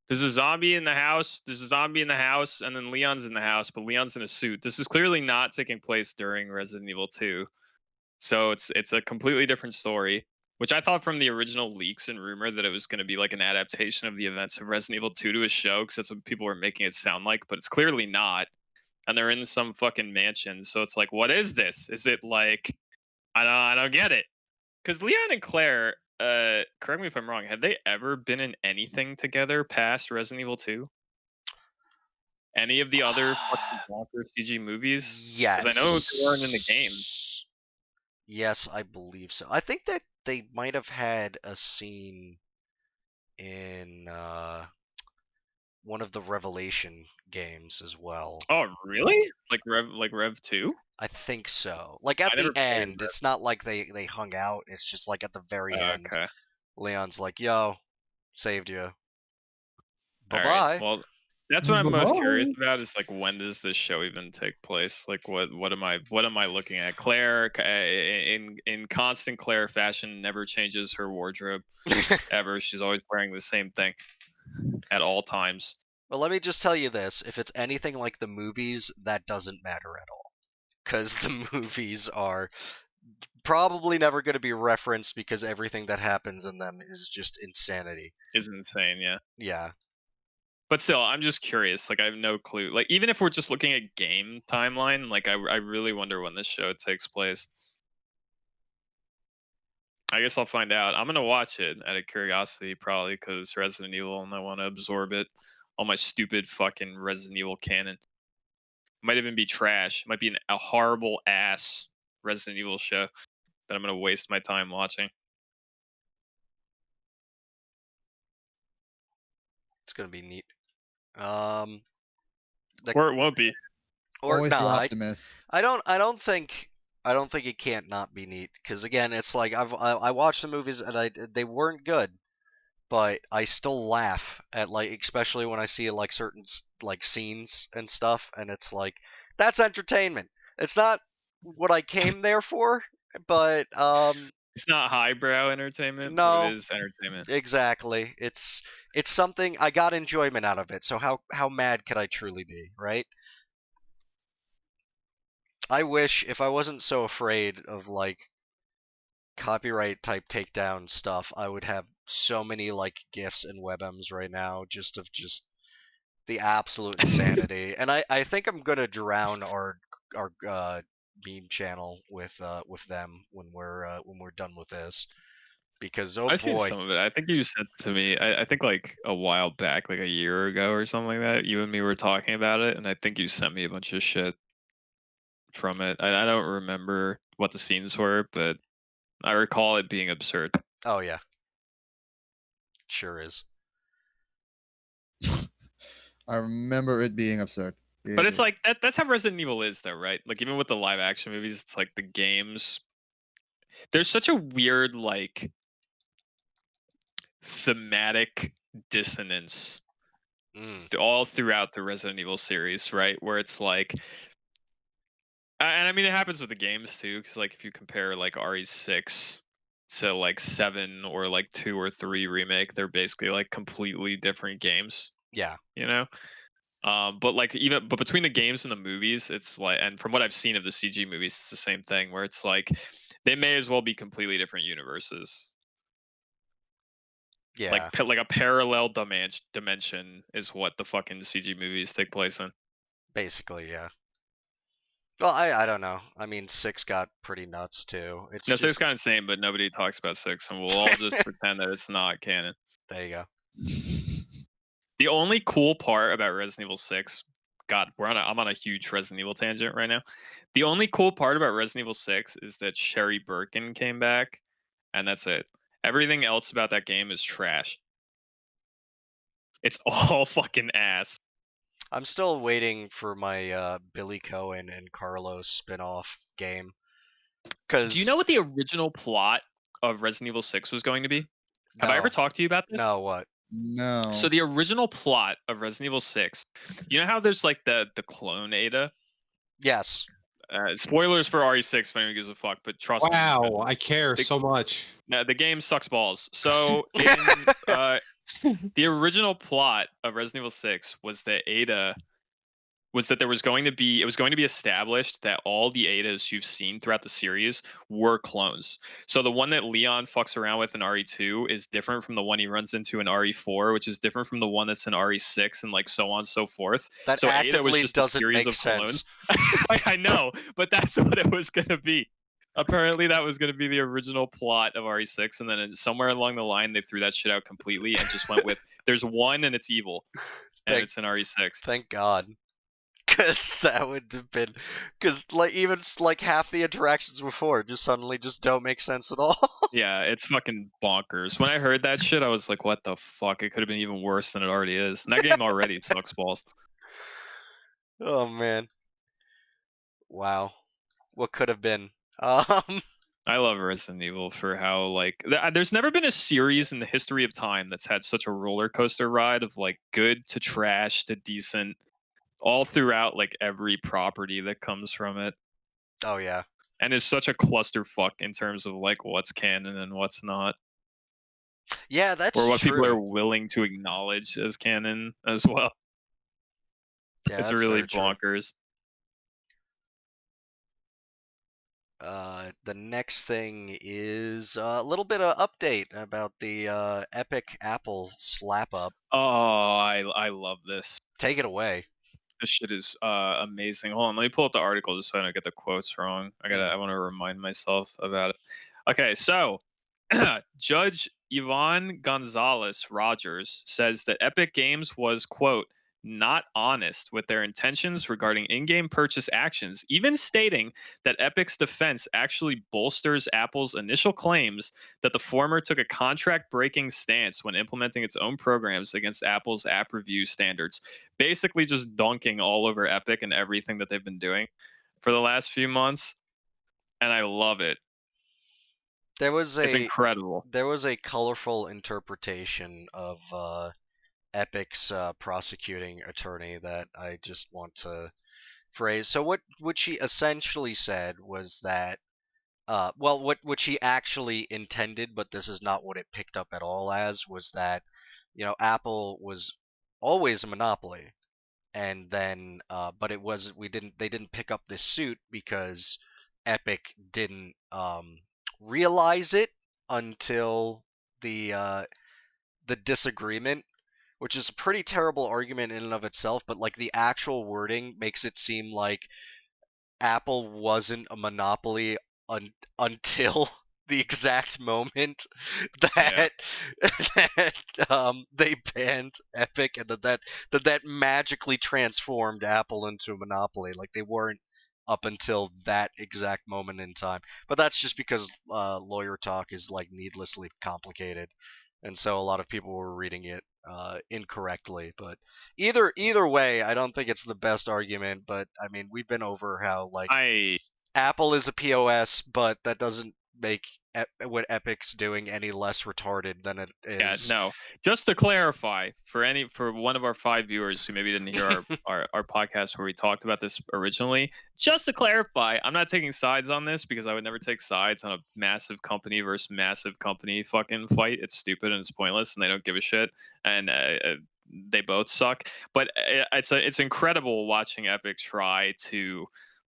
There's a zombie in the house. There's a zombie in the house, and then Leon's in the house, but Leon's in a suit. This is clearly not taking place during Resident Evil 2. So it's a completely different story, which I thought from the original leaks and rumor that it was going to be like an adaptation of the events of Resident Evil 2 to a show, because that's what people were making it sound like, but it's clearly not. And they're in some fucking mansion, so it's like, what is this? Is it like, I don't get it. Because Leon and Claire, correct me if I'm wrong, have they ever been in anything together past Resident Evil 2? Any of the other fucking blocker CG movies? Yes. Because I know they weren't in the game. Yes, I believe so. I think that they might have had a scene in one of the Revelation games as well. Oh, really? Like Rev 2? I think so. Like at the end, it's not like they hung out. It's just like at the very end. Okay. Leon's like, "Yo, saved you. Bye bye." Right. Well, that's what I'm most curious about. Is like, when does this show even take place? Like, what am I looking at? Claire, in constant Claire fashion, never changes her wardrobe ever. She's always wearing the same thing at all times. Well, let me just tell you this: if it's anything like the movies, that doesn't matter at all, because the movies are probably never going to be referenced because everything that happens in them is just insanity. Is insane, yeah. Yeah. But still, I'm just curious. Like, I have no clue. Like, even if we're just looking at game timeline, like, I really wonder when this show takes place. I guess I'll find out. I'm gonna watch it out of curiosity, probably, because Resident Evil, and I want to absorb it. All my stupid fucking Resident Evil canon. Might even be trash. Might be a horrible ass Resident Evil show that I'm gonna waste my time watching. It's gonna be neat. Or it won't be. Or Always no, the optimist. I don't think it can't not be neat, because again, it's like I watched the movies and they weren't good, but I still laugh at, like, especially when I see like certain like scenes and stuff, and it's like, that's entertainment. It's not what I came there for, but it's not highbrow entertainment. No, but it is entertainment. Exactly. It's something I got enjoyment out of it. So how mad could I truly be, right? I wish, if I wasn't so afraid of like copyright type takedown stuff, I would have so many like GIFs and WebMs right now just of the absolute insanity. And I think I'm gonna drown our meme channel with them when we're done with this, because I've seen some of it. I think you sent it to me. I think like a while back, like a year ago or something like that. You and me were talking about it, and I think you sent me a bunch of shit from it. I don't remember what the scenes were, but I recall it being absurd. Oh yeah, sure is. I remember it being absurd. But it's like that's how Resident Evil is, though, right? Like, even with the live action movies, it's like the games. There's such a weird like thematic dissonance all throughout the Resident Evil series, right? Where it's like, and I mean, it happens with the games too, because like if you compare like RE6 to like 7 or like 2 or 3 remake, they're basically like completely different games. Yeah, you know. But like but between the games and the movies, it's like, and from what I've seen of the CG movies, it's the same thing, where it's like they may as well be completely different universes. Yeah, like a parallel dimension is what the fucking CG movies take place in. Basically, yeah. Well, I don't know. I mean, 6 got pretty nuts too. It's no, 6 got insane, but nobody talks about 6, and we'll all just pretend that it's not canon. There you go. The only cool part about Resident Evil 6, God, I'm on a huge Resident Evil tangent right now. The only cool part about Resident Evil 6 is that Sherry Birkin came back, and that's it. Everything else about that game is trash. It's all fucking ass. I'm still waiting for my Billy Cohen and Carlos spin-off game. Do you know what the original plot of Resident Evil 6 was going to be? Have I ever talked to you about this? No, what? No. So the original plot of Resident Evil 6, you know how there's like the clone Ada? Yes. Spoilers for RE6 if anyone gives a fuck, but trust me. Wow, I care so much. The game sucks balls. So the original plot of Resident Evil 6 was that there was going to be established that all the Adas you've seen throughout the series were clones. So the one that Leon fucks around with in RE2 is different from the one he runs into in RE4, which is different from the one that's in RE6, and like so on and so forth. That so actively Ada was just a series of clones. I know, but that's what it was going to be. Apparently that was going to be the original plot of RE6, and then somewhere along the line they threw that shit out completely and just went with there's one and it's evil, and it's in RE6. Thank God. Because that would have been, because like even like half the interactions before just suddenly just don't make sense at all. Yeah, it's fucking bonkers. When I heard that shit, I was like, "What the fuck?" It could have been even worse than it already is. And that game already sucks balls. Oh man, wow, what could have been? I love Resident Evil for how like there's never been a series in the history of time that's had such a roller coaster ride of like good to trash to decent. All throughout like every property that comes from it. Oh yeah. And it's such a clusterfuck in terms of like what's canon and what's not. Yeah, that's or what true. people are willing to acknowledge as canon as well. Yeah, it's that's really very true. bonkers. The next thing is a little bit of update about the Epic Apple slap up. Oh, I love this. Take it away. This shit is amazing. Hold on, let me pull up the article just so I don't get the quotes wrong. I want to remind myself about it. Okay, so Judge Yvonne Gonzalez Rogers says that Epic Games was, quote, not honest with their intentions regarding in-game purchase actions, even stating that Epic's defense actually bolsters Apple's initial claims that the former took a contract-breaking stance when implementing its own programs against Apple's app review standards. Basically just dunking all over Epic and everything that they've been doing for the last few months, and I love it. It's incredible. There was a colorful interpretation of Epic's prosecuting attorney that I just want to phrase. So what she essentially said was that, what she actually intended, but this is not what it picked up at all as, was that, Apple was always a monopoly, and then, but they didn't pick up this suit because Epic didn't realize it until the disagreement, which is a pretty terrible argument in and of itself, but like the actual wording makes it seem like Apple wasn't a monopoly until the exact moment that they banned Epic, and that magically transformed Apple into a monopoly. Like they weren't up until that exact moment in time. But that's just because lawyer talk is like needlessly complicated, and so a lot of people were reading it incorrectly. But either way, I don't think it's the best argument. But I mean, we've been over how like Apple is a POS, but that doesn't make what Epic's doing any less retarded than it is. Yeah, no. Just to clarify, for one of our 5 viewers who maybe didn't hear our podcast where we talked about this originally, just to clarify, I'm not taking sides on this because I would never take sides on a massive company versus massive company fucking fight. It's stupid and it's pointless, and they don't give a shit, and they both suck. But it's incredible watching Epic try to,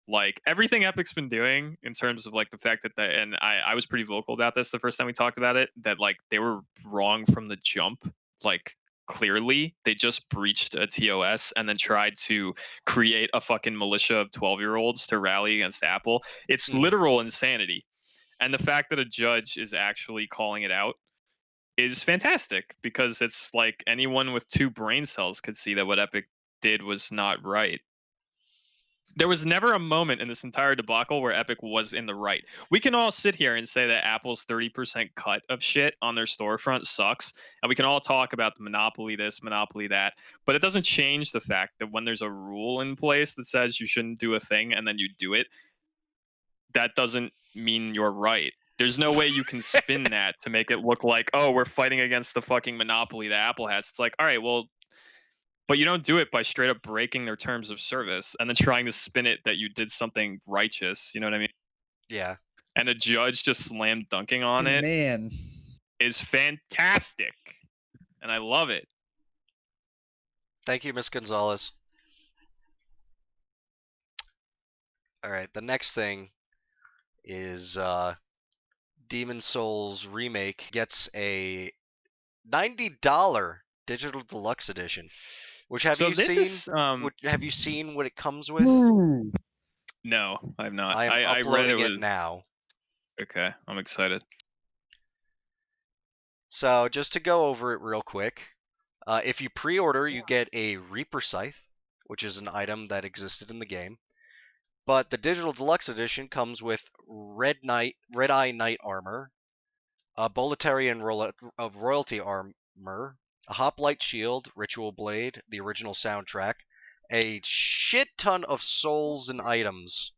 like, everything Epic's been doing in terms of like the fact that and I was pretty vocal about this the first time we talked about it, that like they were wrong from the jump. Like clearly they just breached a TOS and then tried to create a fucking militia of 12-year-olds to rally against Apple. It's literal insanity. And the fact that a judge is actually calling it out is fantastic, because it's like anyone with 2 brain cells could see that what Epic did was not right. There was never a moment in this entire debacle where Epic was in the right. We can all sit here and say that Apple's 30% cut of shit on their storefront sucks, and we can all talk about the monopoly this, monopoly that, but it doesn't change the fact that when there's a rule in place that says you shouldn't do a thing and then you do it, that doesn't mean you're right. There's no way you can spin that to make it look like, oh, we're fighting against the fucking monopoly that Apple has. It's like, all right, well, But you don't do it by straight up breaking their terms of service and then trying to spin it that you did something righteous. You know what I mean? Yeah. And a judge just slam dunking on it Man. is fantastic. And I love it. Thank you, Miss Gonzalez. All right, the next thing is Demon Souls Remake gets a $90 digital deluxe edition. Which have you seen? Have you seen what it comes with? No, I've not. I am I read uploading it it now. Okay, I'm excited. So just to go over it real quick, if you pre-order, you get a Reaper Scythe, which is an item that existed in the game. But the digital deluxe edition comes with Red Eye Knight armor, a Boletarian of Royalty armor, a Hoplite shield, Ritual Blade, the original soundtrack, a shit ton of souls and items.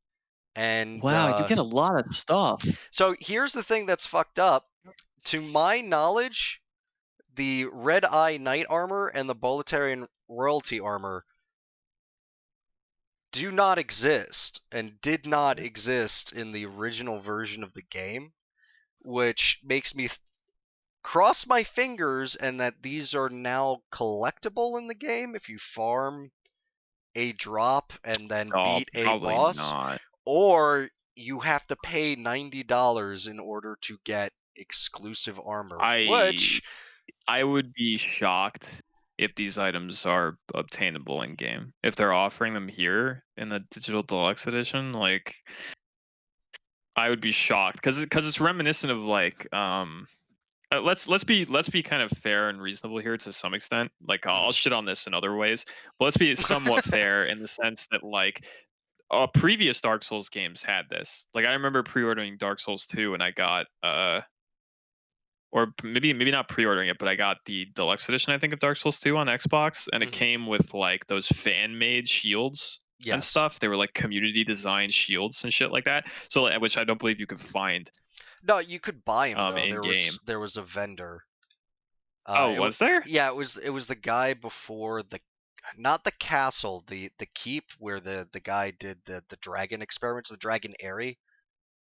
And wow, you get a lot of stuff. So here's the thing that's fucked up. To my knowledge, the Red Eye Knight armor and the Boletarian Royalty armor do not exist and did not exist in the original version of the game, which makes me cross my fingers and that these are now collectible in the game if you farm a drop and then beat a boss. Not. Or you have to pay $90 in order to get exclusive armor. I would be shocked if these items are obtainable in game. If they're offering them here in the digital deluxe edition, like I would be shocked because it's reminiscent of like let's be kind of fair and reasonable here to some extent. Like I'll shit on this in other ways, but let's be somewhat fair in the sense that like previous Dark Souls games had this. Like I remember pre-ordering Dark Souls 2 and I got or maybe not pre-ordering it, but I got the deluxe edition, I think, of Dark Souls 2 on Xbox, and it came with like those fan-made shields and stuff. They were like community design shields and shit like that. So, which I don't believe you could find. No, you could buy them in game. There was a vendor. Was there? Yeah, it was the guy before not the castle, the keep where the guy did the dragon experiments, the dragon airy.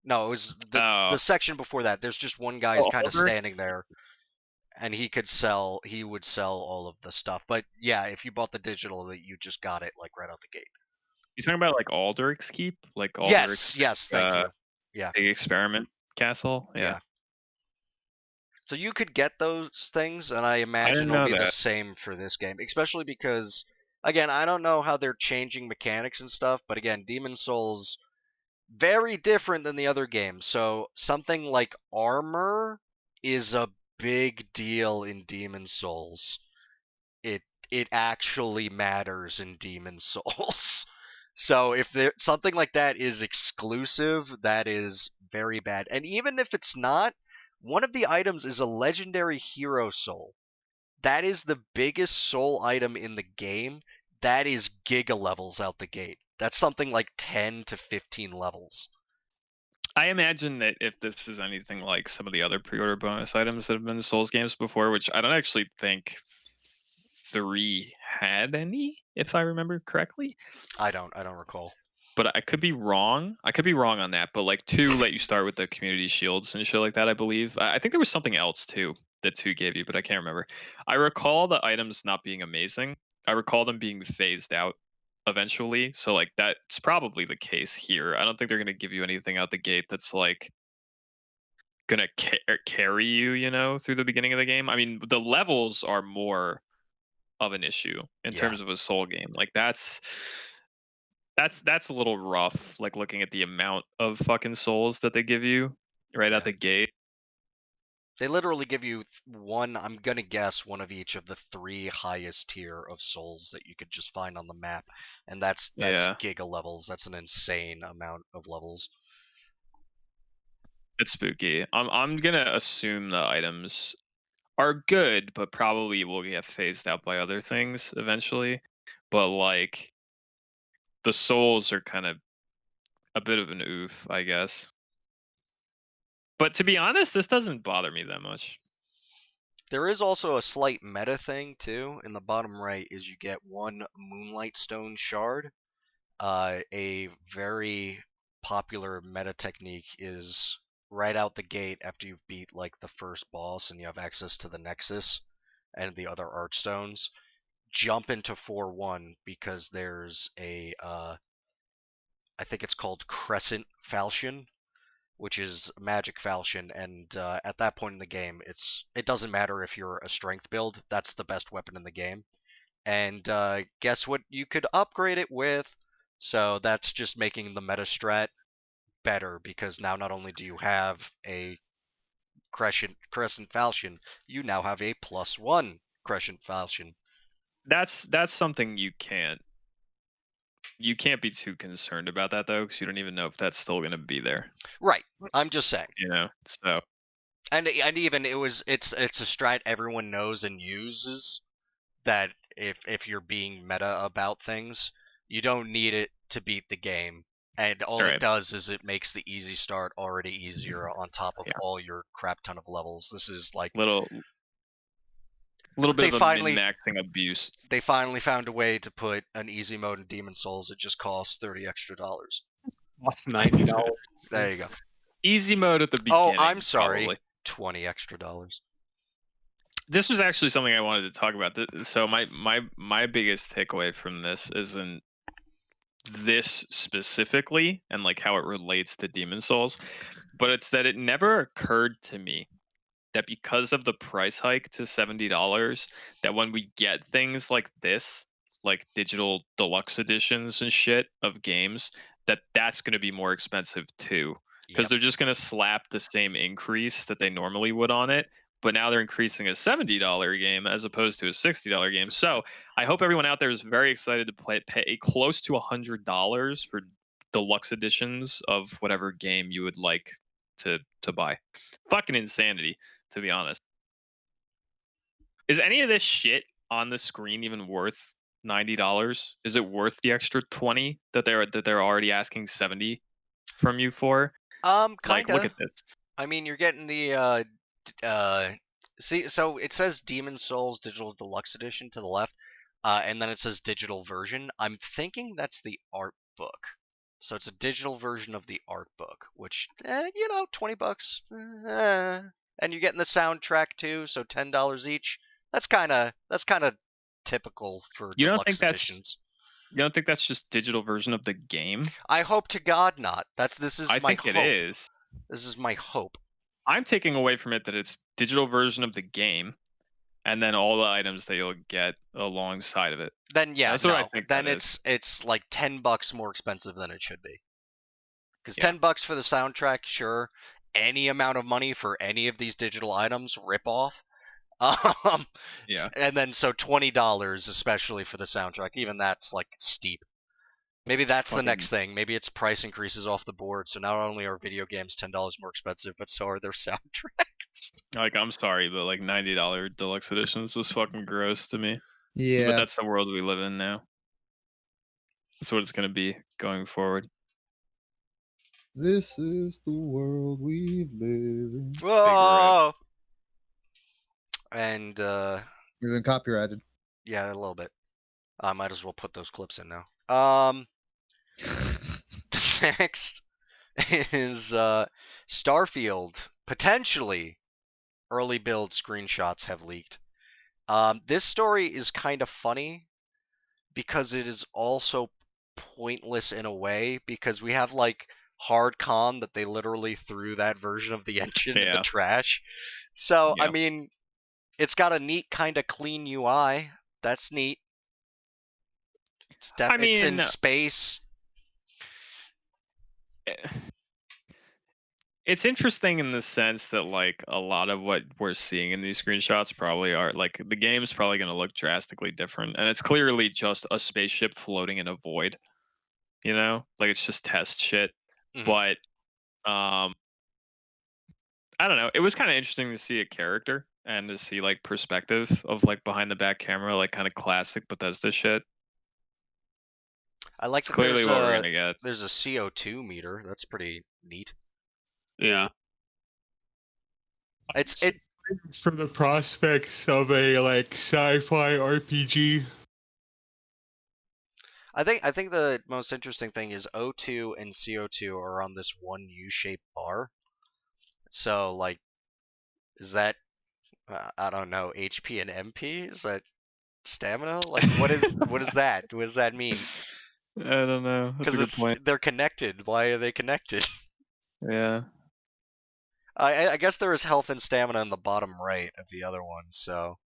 No, it was the section before that. There's just one guy who's kind of standing there, and he would sell all of the stuff. But yeah, if you bought the digital, that you just got it like right out the gate. You talking about like Aldrich's Keep, like Aldrich's? Yes, thank you. Yeah, big experiment castle. Yeah. So you could get those things, and I imagine it'll be the same for this game, especially because, again, I don't know how they're changing mechanics and stuff, but again, Demon Souls, very different than the other games. So something like armor is a big deal in Demon Souls. It actually matters in Demon Souls. So if something like that is exclusive, that is very bad. And even if it's not, one of the items is a legendary hero soul. That is the biggest soul item in the game. That is giga levels out the gate. That's something like 10 to 15 levels. I imagine that if this is anything like some of the other pre-order bonus items that have been in Souls games before, which I don't actually think 3 had any, if I remember correctly. I don't recall. But I could be wrong. I could be wrong on that. But like 2 let you start with the community shields and shit like that, I believe. I think there was something else too that 2 gave you, but I can't remember. I recall the items not being amazing. I recall them being phased out eventually. So like that's probably the case here. I don't think they're going to give you anything out the gate that's like going to carry you, you know, through the beginning of the game. I mean, the levels are more of an issue in terms of a soul game. Like that's a little rough, like looking at the amount of fucking souls that they give you right out the gate. They literally give you one, I'm gonna guess, one of each of the 3 highest tier of souls that you could just find on the map. And that's giga levels. That's an insane amount of levels. It's spooky. I'm gonna assume the items are good, but probably will get phased out by other things eventually. But like the souls are kind of a bit of an oof, I guess. But to be honest, this doesn't bother me that much. There is also a slight meta thing too. In the bottom right is you get 1 Moonlight Stone shard. A very popular meta technique is right out the gate after you've beat like the first boss and you have access to the Nexus and the other Archstones. Jump into 4-1 because there's a I think it's called Crescent Falchion, which is magic falchion, and at that point in the game, it doesn't matter if you're a strength build. That's the best weapon in the game. And guess what? You could upgrade it with. So that's just making the meta strat better because now not only do you have a Crescent Falchion, you now have a +1 Crescent Falchion. That's something you can't be too concerned about that though, because you don't even know if that's still going to be there. Right. I'm just saying. You know, so. And even it's a strat everyone knows and uses. That if you're being meta about things, you don't need it to beat the game. And all it does is it makes the easy start already easier on top of all your crap ton of levels. This is like little bit of a min-maxing abuse. They finally found a way to put an easy mode in Demon Souls. It just costs $30 extra. That's $90. There you go. Easy mode at the beginning. Oh, I'm sorry. Probably. $20 extra. This was actually something I wanted to talk about. So my biggest takeaway from this isn't this specifically and like how it relates to Demon Souls, but it's that it never occurred to me that because of the price hike to $70, that when we get things like this, like digital deluxe editions and shit of games, that's going to be more expensive too, because they're just going to slap the same increase that they normally would on it. But now they're increasing a $70 game as opposed to a $60 game. So I hope everyone out there is very excited to pay close to $100 for deluxe editions of whatever game you would like to buy. Fucking insanity, to be honest. Is any of this shit on the screen even worth $90? Is it worth the extra $20 that they're already asking $70 from you for? Kinda. Like, look at this. I mean, you're getting the see, so it says Demon Souls Digital Deluxe Edition to the left, and then it says digital version. I'm thinking that's the art book. So it's a digital version of the art book, which, $20. And you're getting the soundtrack too, so $10 each. That's kind of typical for deluxe editions. You don't think that's just digital version of the game? I hope to God not. This is my hope. I think it is. This is my hope. I'm taking away from it that it's digital version of the game, and then all the items that you'll get alongside of it. Then yeah, that's what I think. Then it's like $10 more expensive than it should be. Because $10 for the soundtrack, sure. Any amount of money for any of these digital items, rip off. Yeah. And then so $20, especially for the soundtrack, even that's like steep. Maybe that's the next thing. Maybe it's price increases off the board. So not only are video games $10 more expensive, but so are their soundtracks. Like, I'm sorry, but like $90 deluxe editions is fucking gross to me. Yeah. But that's the world we live in now. That's what it's gonna be going forward. This is the world we live in. Whoa! And We've been copyrighted. Yeah, a little bit. I might as well put those clips in now. Next is Starfield. Potentially early build screenshots have leaked. This story is kind of funny because it is also pointless in a way, because we have like hardcon that they literally threw that version of the engine in the trash. So I mean, it's got a neat kind of clean UI. That's neat. It's in space. It's interesting in the sense that like a lot of what we're seeing in these screenshots probably are like, the game's probably going to look drastically different, and it's clearly just a spaceship floating in a void. You know, like it's just test shit. Mm-hmm. But I don't know. It was kind of interesting to see a character and to see like perspective of like behind the back camera, like kind of classic Bethesda shit. I like that clearly what we're gonna get. There's a CO2 meter. That's pretty neat. Yeah. It's for the prospects of a like sci-fi RPG. I think the most interesting thing is O2 and CO2 are on this one U-shaped bar. So like, is that I don't know, HP and MP? Is that stamina? Like, what is that? What does that mean? I don't know. That's a good point. They're connected. Why are they connected? Yeah. I guess there is health and stamina in the bottom right of the other one, so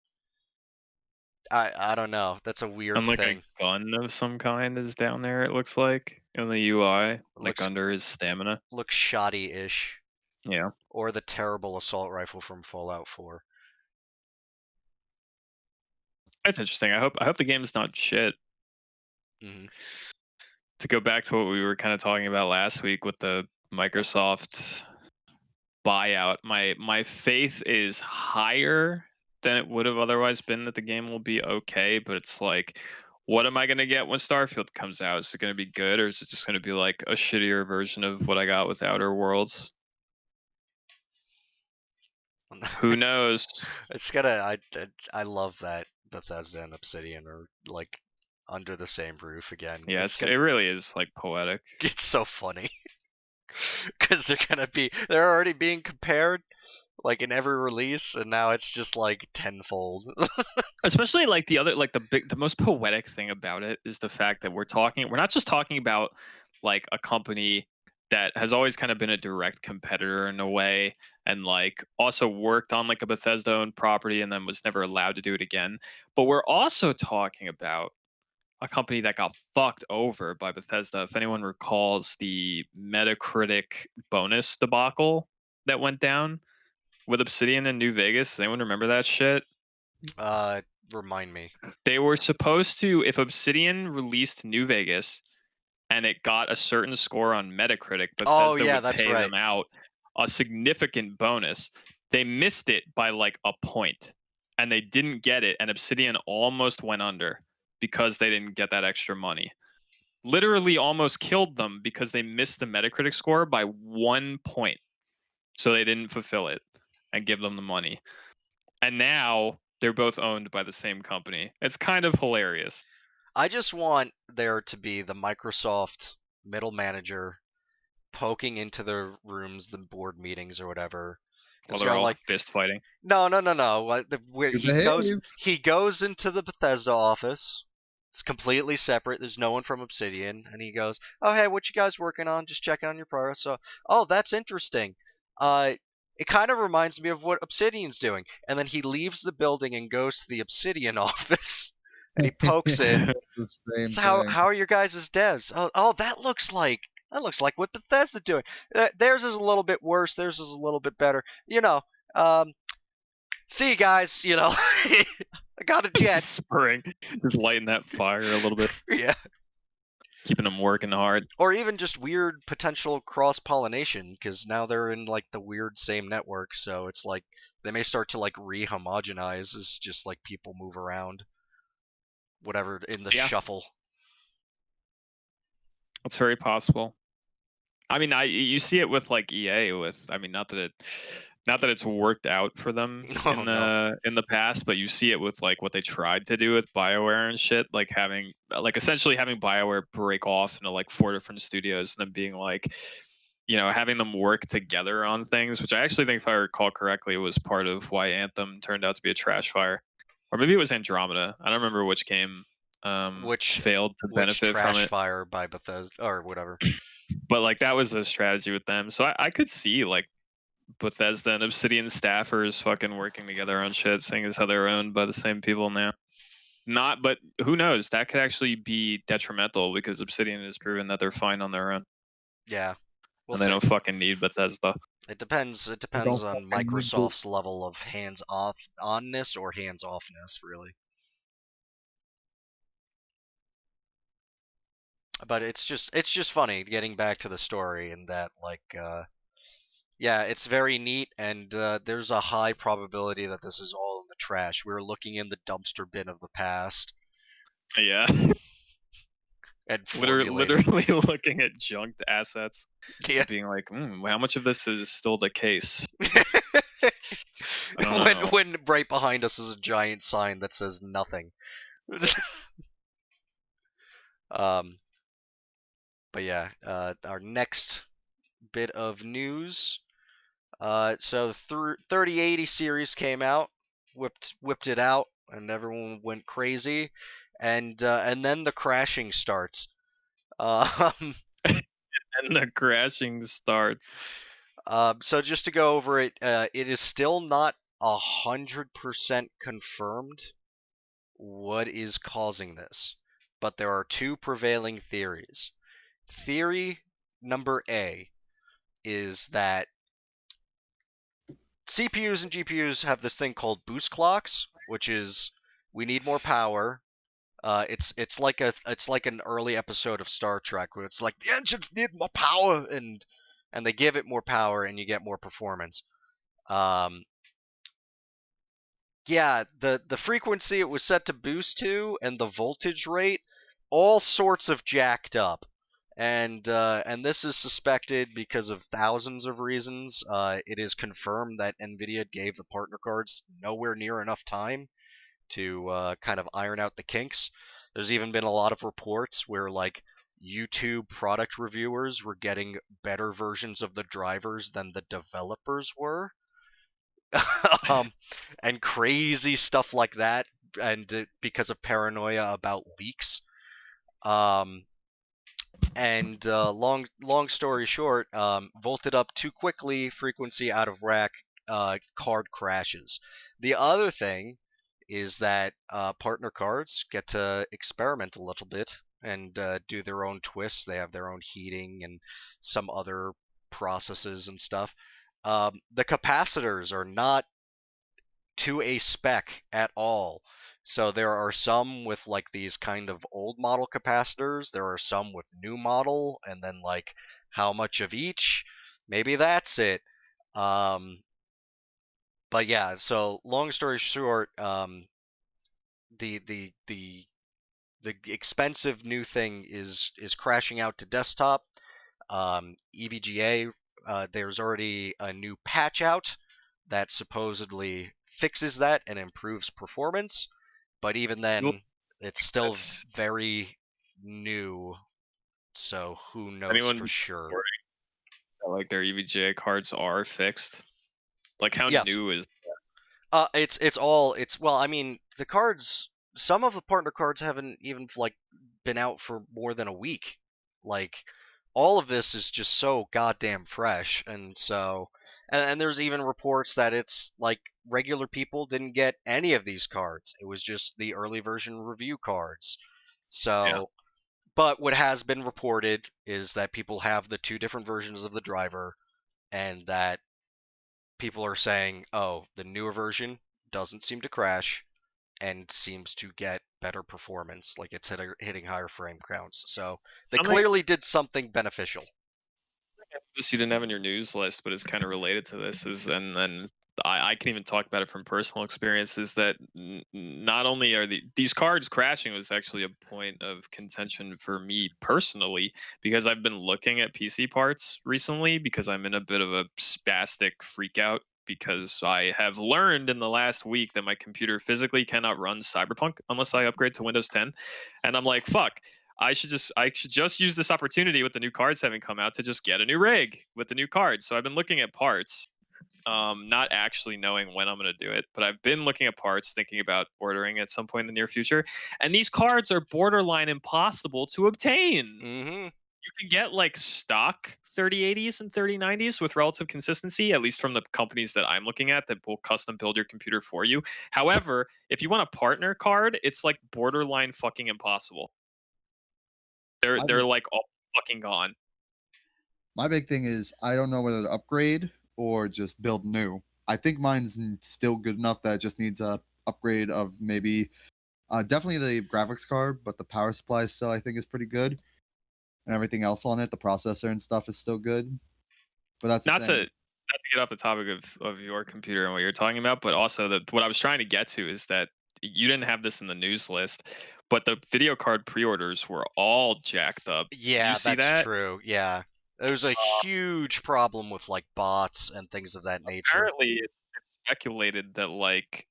I don't know. That's a weird And like thing. a gun of some kind is down there, it looks like, in the UI. Like Looks- under his stamina. Looks shoddy-ish. Yeah. Or the terrible assault rifle from Fallout 4. That's interesting. I hope the game's not shit. Mhm. To go back to what we were kind of talking about last week with the Microsoft buyout, my faith is higher than it would have otherwise been that the game will be okay, but it's like, what am I going to get when Starfield comes out? Is it going to be good, or is it just going to be like a shittier version of what I got with Outer Worlds? Who knows? It's gonna. I love that Bethesda and Obsidian are like under the same roof again. Yes, it really is like poetic. It's so funny because they're already being compared like in every release, and now it's just like tenfold. Especially like the most poetic thing about it is the fact that we're not just talking about like a company that has always kind of been a direct competitor in a way, and like also worked on like a Bethesda-owned property and then was never allowed to do it again. But we're also talking about a company that got fucked over by Bethesda. If anyone recalls the Metacritic bonus debacle that went down with Obsidian in New Vegas, does anyone remember that shit? Remind me. They were supposed to, if Obsidian released New Vegas and it got a certain score on Metacritic, Bethesda would pay them out a significant bonus. They missed it by like a point, and they didn't get it, and Obsidian almost went under because they didn't get that extra money. Literally almost killed them because they missed the Metacritic score by 1 point. So they didn't fulfill it and give them the money. And now they're both owned by the same company. It's kind of hilarious. I just want there to be the Microsoft middle manager poking into the rooms, the board meetings or whatever. While they're all like fist fighting. No. Where he goes into the Bethesda office. It's completely separate. There's no one from Obsidian, and he goes, "Oh, hey, what you guys working on? Just checking on your progress." So, oh, that's interesting. It kind of reminds me of what Obsidian's doing. And then he leaves the building and goes to the Obsidian office, and he pokes it. So how are your guys' devs? Oh, that looks like what Bethesda's doing. Theirs is a little bit worse. Theirs is a little bit better. See you guys. I got a jet. Spring, just lighting that fire a little bit. Yeah. Keeping them working hard. Or even just weird potential cross-pollination, because now they're in like the weird same network, so it's like they may start to like re-homogenize as just like people move around. Whatever in the shuffle. It's very possible. I mean, you see it with like EA not that it's worked out for them in the past, but you see it with like what they tried to do with BioWare and shit, like essentially having BioWare break off into like 4 different studios and then being like, having them work together on things, which I actually think, if I recall correctly, was part of why Anthem turned out to be a trash fire. Or maybe it was Andromeda. I don't remember which game which failed to benefit from it. Trash fire by Bethesda or whatever. But like that was a strategy with them. So I could see like Bethesda and Obsidian staffers fucking working together on shit, seeing as how they're owned by the same people now. But who knows? That could actually be detrimental because Obsidian has proven that they're fine on their own. Yeah. And they don't fucking need Bethesda. It depends on Microsoft's level of hands-onness or hands-offness, really. But it's just funny getting back to the story, and that like it's very neat, and there's a high probability that this is all in the trash. We're looking in the dumpster bin of the past. Yeah. And literally looking at junked assets. Yeah. Being like, how much of this is still the case? when right behind us is a giant sign that says nothing. But yeah, our next bit of news. So the 3080 series came out, whipped it out, and everyone went crazy, and then the crashing starts. And the crashing starts. So just to go over it, it is still not 100% confirmed what is causing this, but there are two prevailing theories. Theory number A is that CPUs and GPUs have this thing called boost clocks, which is we need more power. It's like an early episode of Star Trek where it's like the engines need more power, and they give it more power and you get more performance. Yeah, the frequency it was set to boost to and the voltage rate, all sorts of jacked up. And this is suspected because of thousands of reasons. It is confirmed that Nvidia gave the partner cards nowhere near enough time to kind of iron out the kinks. There's even been a lot of reports where like YouTube product reviewers were getting better versions of the drivers than the developers were. And crazy stuff like that, and because of paranoia about leaks. And long story short, volted up too quickly, frequency out of rack, card crashes. The other thing is that partner cards get to experiment a little bit and do their own twists. They have their own heating and some other processes and stuff. The capacitors are not to a spec at all. So there are some with like these kind of old model capacitors. There are some with new model, and then like how much of each? Maybe that's it. But yeah. So long story short, the expensive new thing is crashing out to desktop. EVGA. There's already a new patch out that supposedly fixes that and improves performance, but even then, it's still very new, so who knows for sure. Like their EVGA cards are fixed. Like how new is that? Well, I mean, the cards. Some of the partner cards haven't even like been out for more than a week. Like all of this is just so goddamn fresh, and so. And there's even reports that it's like regular people didn't get any of these cards. It was just the early version review cards. So, but what has been reported is that people have the two different versions of the driver, and that people are saying, oh, the newer version doesn't seem to crash and seems to get better performance. Like it's hitting higher frame counts. So they clearly did something beneficial. This you didn't have in your news list, but it's kind of related to this. And I can even talk about it from personal experiences that not only are these cards crashing was actually a point of contention for me personally, because I've been looking at PC parts recently because I'm in a bit of a spastic freak out because I have learned in the last week that my computer physically cannot run Cyberpunk unless I upgrade to Windows 10. And I'm like, fuck. I should just use this opportunity with the new cards having come out to just get a new rig with the new cards. So I've been looking at parts, not actually knowing when I'm going to do it, but I've been looking at parts, thinking about ordering at some point in the near future. And these cards are borderline impossible to obtain. Mm-hmm. You can get like stock 3080s and 3090s with relative consistency, at least from the companies that I'm looking at that will custom build your computer for you. However, if you want a partner card, it's like borderline fucking impossible. They're like all fucking gone. My big thing is I don't know whether to upgrade or just build new. I think mine's still good enough that it just needs a upgrade of maybe definitely the graphics card, but the power supply still I think is pretty good, and everything else on it, the processor and stuff is still good. But that's not to get off the topic of your computer and what you're talking about, but also what I was trying to get to is that you didn't have this in the news list, but the video card pre-orders were all jacked up. Yeah, that's true. Yeah. There's a huge problem with like bots and things of that nature. Apparently, it's speculated that like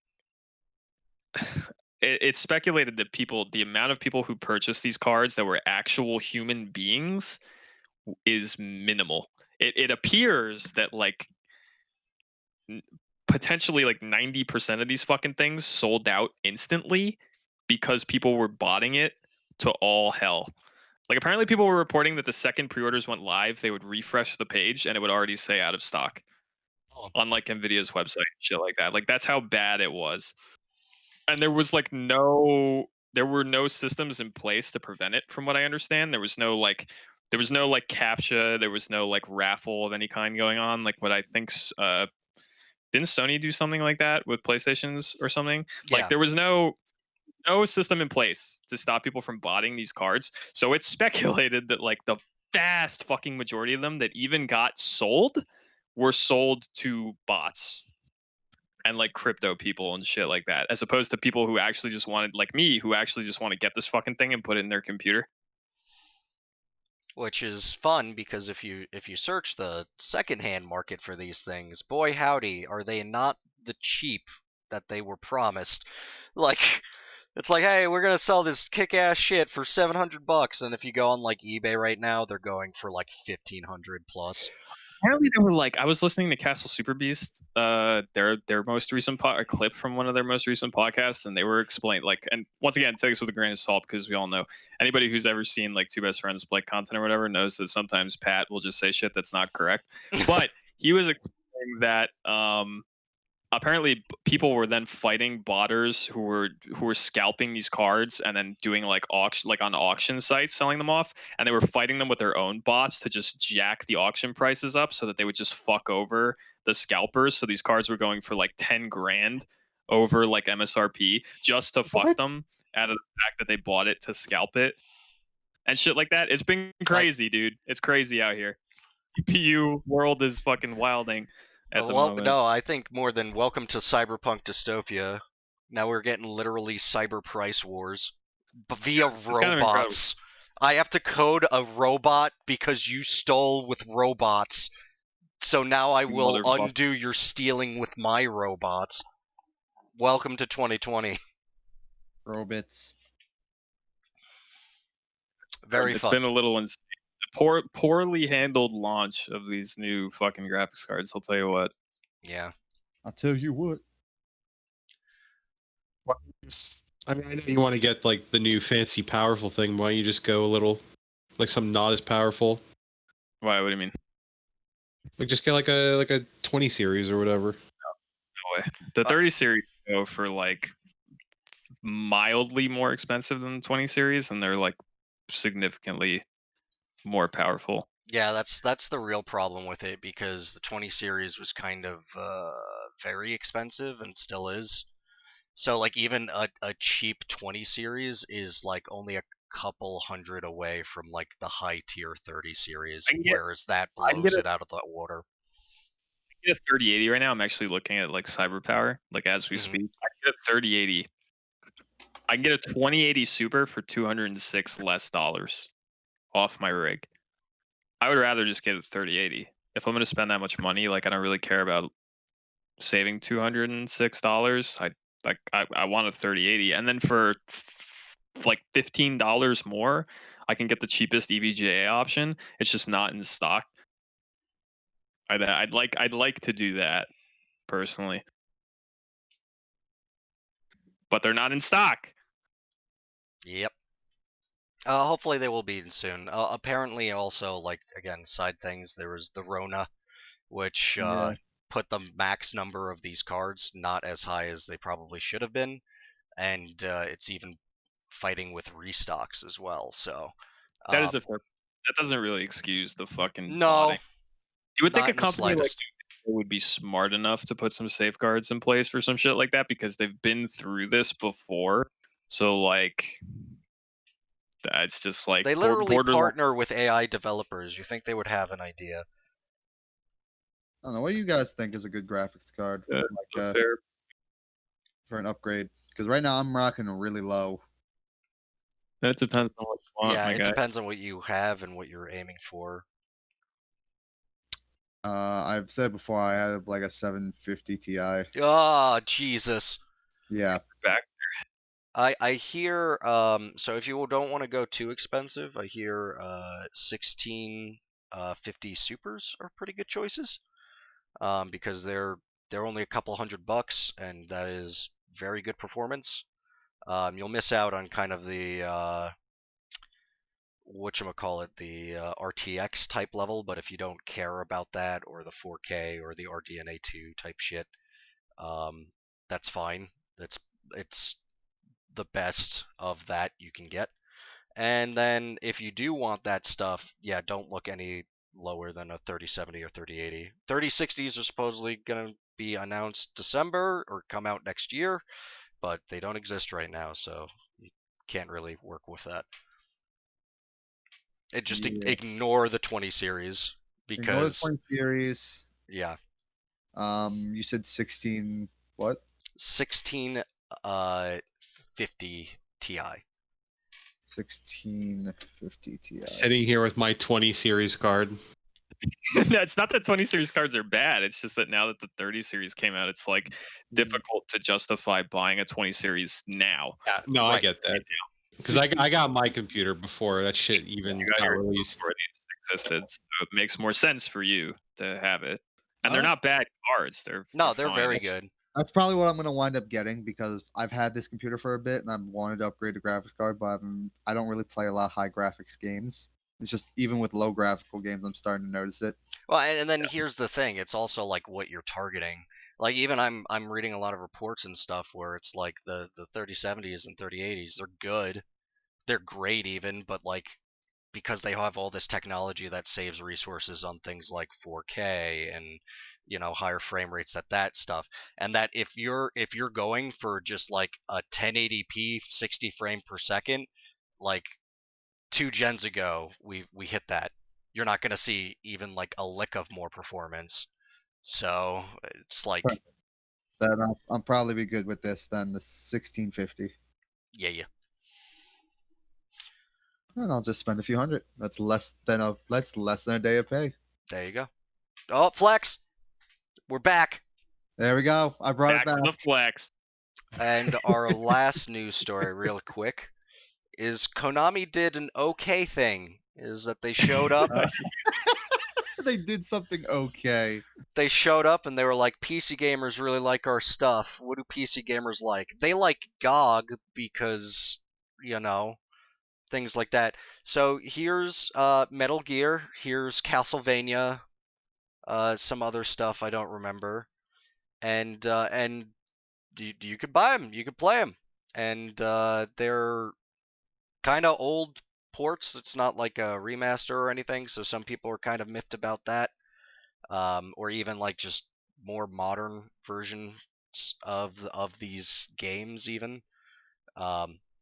it's speculated that the amount of people who purchased these cards that were actual human beings is minimal. It appears that like potentially like 90% of these fucking things sold out instantly because people were botting it to all hell. Like apparently people were reporting that the second pre-orders went live, they would refresh the page and it would already say out of stock on like Nvidia's website, shit like that. Like that's how bad it was. And there was like there were no systems in place to prevent it from what I understand. There was no like captcha, there was no like raffle of any kind going on. Like what I think's didn't Sony do something like that with PlayStations or something? Yeah. Like there was no system in place to stop people from botting these cards. So it's speculated that like the vast fucking majority of them that even got sold were sold to bots and like crypto people and shit like that, as opposed to people who actually just wanted, like me, who actually just want to get this fucking thing and put it in their computer. Which is fun because if you search the secondhand market for these things, boy howdy, are they not the cheap that they were promised. Like it's like, hey, we're gonna sell this kick-ass shit for $700, and if you go on like eBay right now, they're going for like 1,500 plus. Apparently, they were like, I was listening to Castle Super Beast, their most recent a clip from one of their most recent podcasts, and they were explaining like, and once again, take this with a grain of salt because we all know anybody who's ever seen like Two Best Friends play content or whatever knows that sometimes Pat will just say shit that's not correct. But he was explaining that apparently people were then fighting botters who were scalping these cards and then doing like auction, like on auction sites, selling them off, and they were fighting them with their own bots to just jack the auction prices up so that they would just fuck over the scalpers. So these cards were going for like 10 grand over like MSRP just to fuck them out of the fact that they bought it to scalp it and shit like that. It's been crazy, dude. It's crazy out here. GPU world is fucking wilding. No, I think more than welcome to cyberpunk dystopia. Now we're getting literally cyber price wars via robots. Kind of I have to code a robot because you stole with robots. So now I will undo your stealing with my robots. Welcome to 2020. Robots. Very it's fun. It's been a little insane. Poorly handled launch of these new fucking graphics cards. I'll tell you what. Yeah. I'll tell you what. I mean, I know you want to get like the new fancy powerful thing. Why don't you just go a little like something not as powerful? Why? What do you mean? Like just get like a 20 series or whatever. No way. The 30 series go for like mildly more expensive than the 20 series, and they're like significantly more powerful. Yeah, that's the real problem with it, because the 20 series was kind of very expensive and still is. So like even a cheap 20 series is like only a couple hundred away from like the high tier 30 series, whereas that blows it out of the water. I get a 3080 right now. I'm actually looking at like CyberPower, like as we speak. I get a 3080. I can get a 2080 Super for $206 less off my rig. I would rather just get a 3080. If I'm going to spend that much money, like I don't really care about saving $206. I want a 3080, and then for like $15 more, I can get the cheapest EVGA option. It's just not in stock. I'd like to do that personally, but they're not in stock. Yep. Hopefully they will be soon. Apparently, also, like, again, side things, there was the Rona, which put the max number of these cards not as high as they probably should have been, and it's even fighting with restocks as well. So that doesn't really excuse the fucking no. botting. You would think a company like would be smart enough to put some safeguards in place for some shit like that, because they've been through this before. So like, that's just like they literally partner with AI developers. You think they would have an idea? I don't know. What do you guys think is a good graphics card for an upgrade? Because right now I'm rocking a really low. That depends on what you want. Yeah, it depends on what you have and what you're aiming for. I've said before I have like a 750 Ti. Oh, Jesus. Yeah. Back. I hear so if you don't want to go too expensive, I hear 1650 supers are pretty good choices. Because they're only a couple $100 and that is very good performance. You'll miss out on kind of the whatchamacallit, the RTX type level, but if you don't care about that or the 4K or the RDNA2 type shit, that's fine. It's the best of that you can get. And then if you do want that stuff, yeah, don't look any lower than a 3070 or 3080. 3060s are supposedly going to be announced December or come out next year, but they don't exist right now, so you can't really work with that. Just ignore the 20 series because Ignore the 20 series. Yeah. You said 16 what? 1650 Ti. 1650 Ti. Sitting here with my 20 series card. It's not that 20 series cards are bad. It's just that now that the 30 series came out, it's like difficult to justify buying a 20 series now. Yeah, no, I get that. Because I got my computer before that shit even got released. Before these existed, so it makes more sense for you to have it. And they're not bad cards. They're very good. That's probably what I'm going to wind up getting because I've had this computer for a bit and I've wanted to upgrade the graphics card, but I don't really play a lot of high graphics games. It's just even with low graphical games, I'm starting to notice it. Well, and then here's the thing: it's also like what you're targeting. Like even I'm reading a lot of reports and stuff where it's like the 3070s and 3080s, they're good, they're great even, but like because they have all this technology that saves resources on things like 4K and higher frame rates at that stuff, and that if you're going for just like a 1080p 60 frame per second, like 2 gens ago we hit that. You're not going to see even like a lick of more performance, so it's like that I'll probably be good with this than the 1650. Yeah. And I'll just spend a few hundred. That's less than a day of pay. There you go. Oh, flex. We're back. There we go. I brought it back. To the flex. And our last news story, real quick, is Konami did an okay thing. Is that they showed up. They did something okay. They showed up and they were like, PC gamers really like our stuff. What do PC gamers like? They like GOG because, things like that. So here's Metal Gear. Here's Castlevania. Some other stuff I don't remember. And you could buy them. You could play them. And they're kind of old ports. It's not like a remaster or anything, so some people are kind of miffed about that. Or even like just more modern versions of these games even.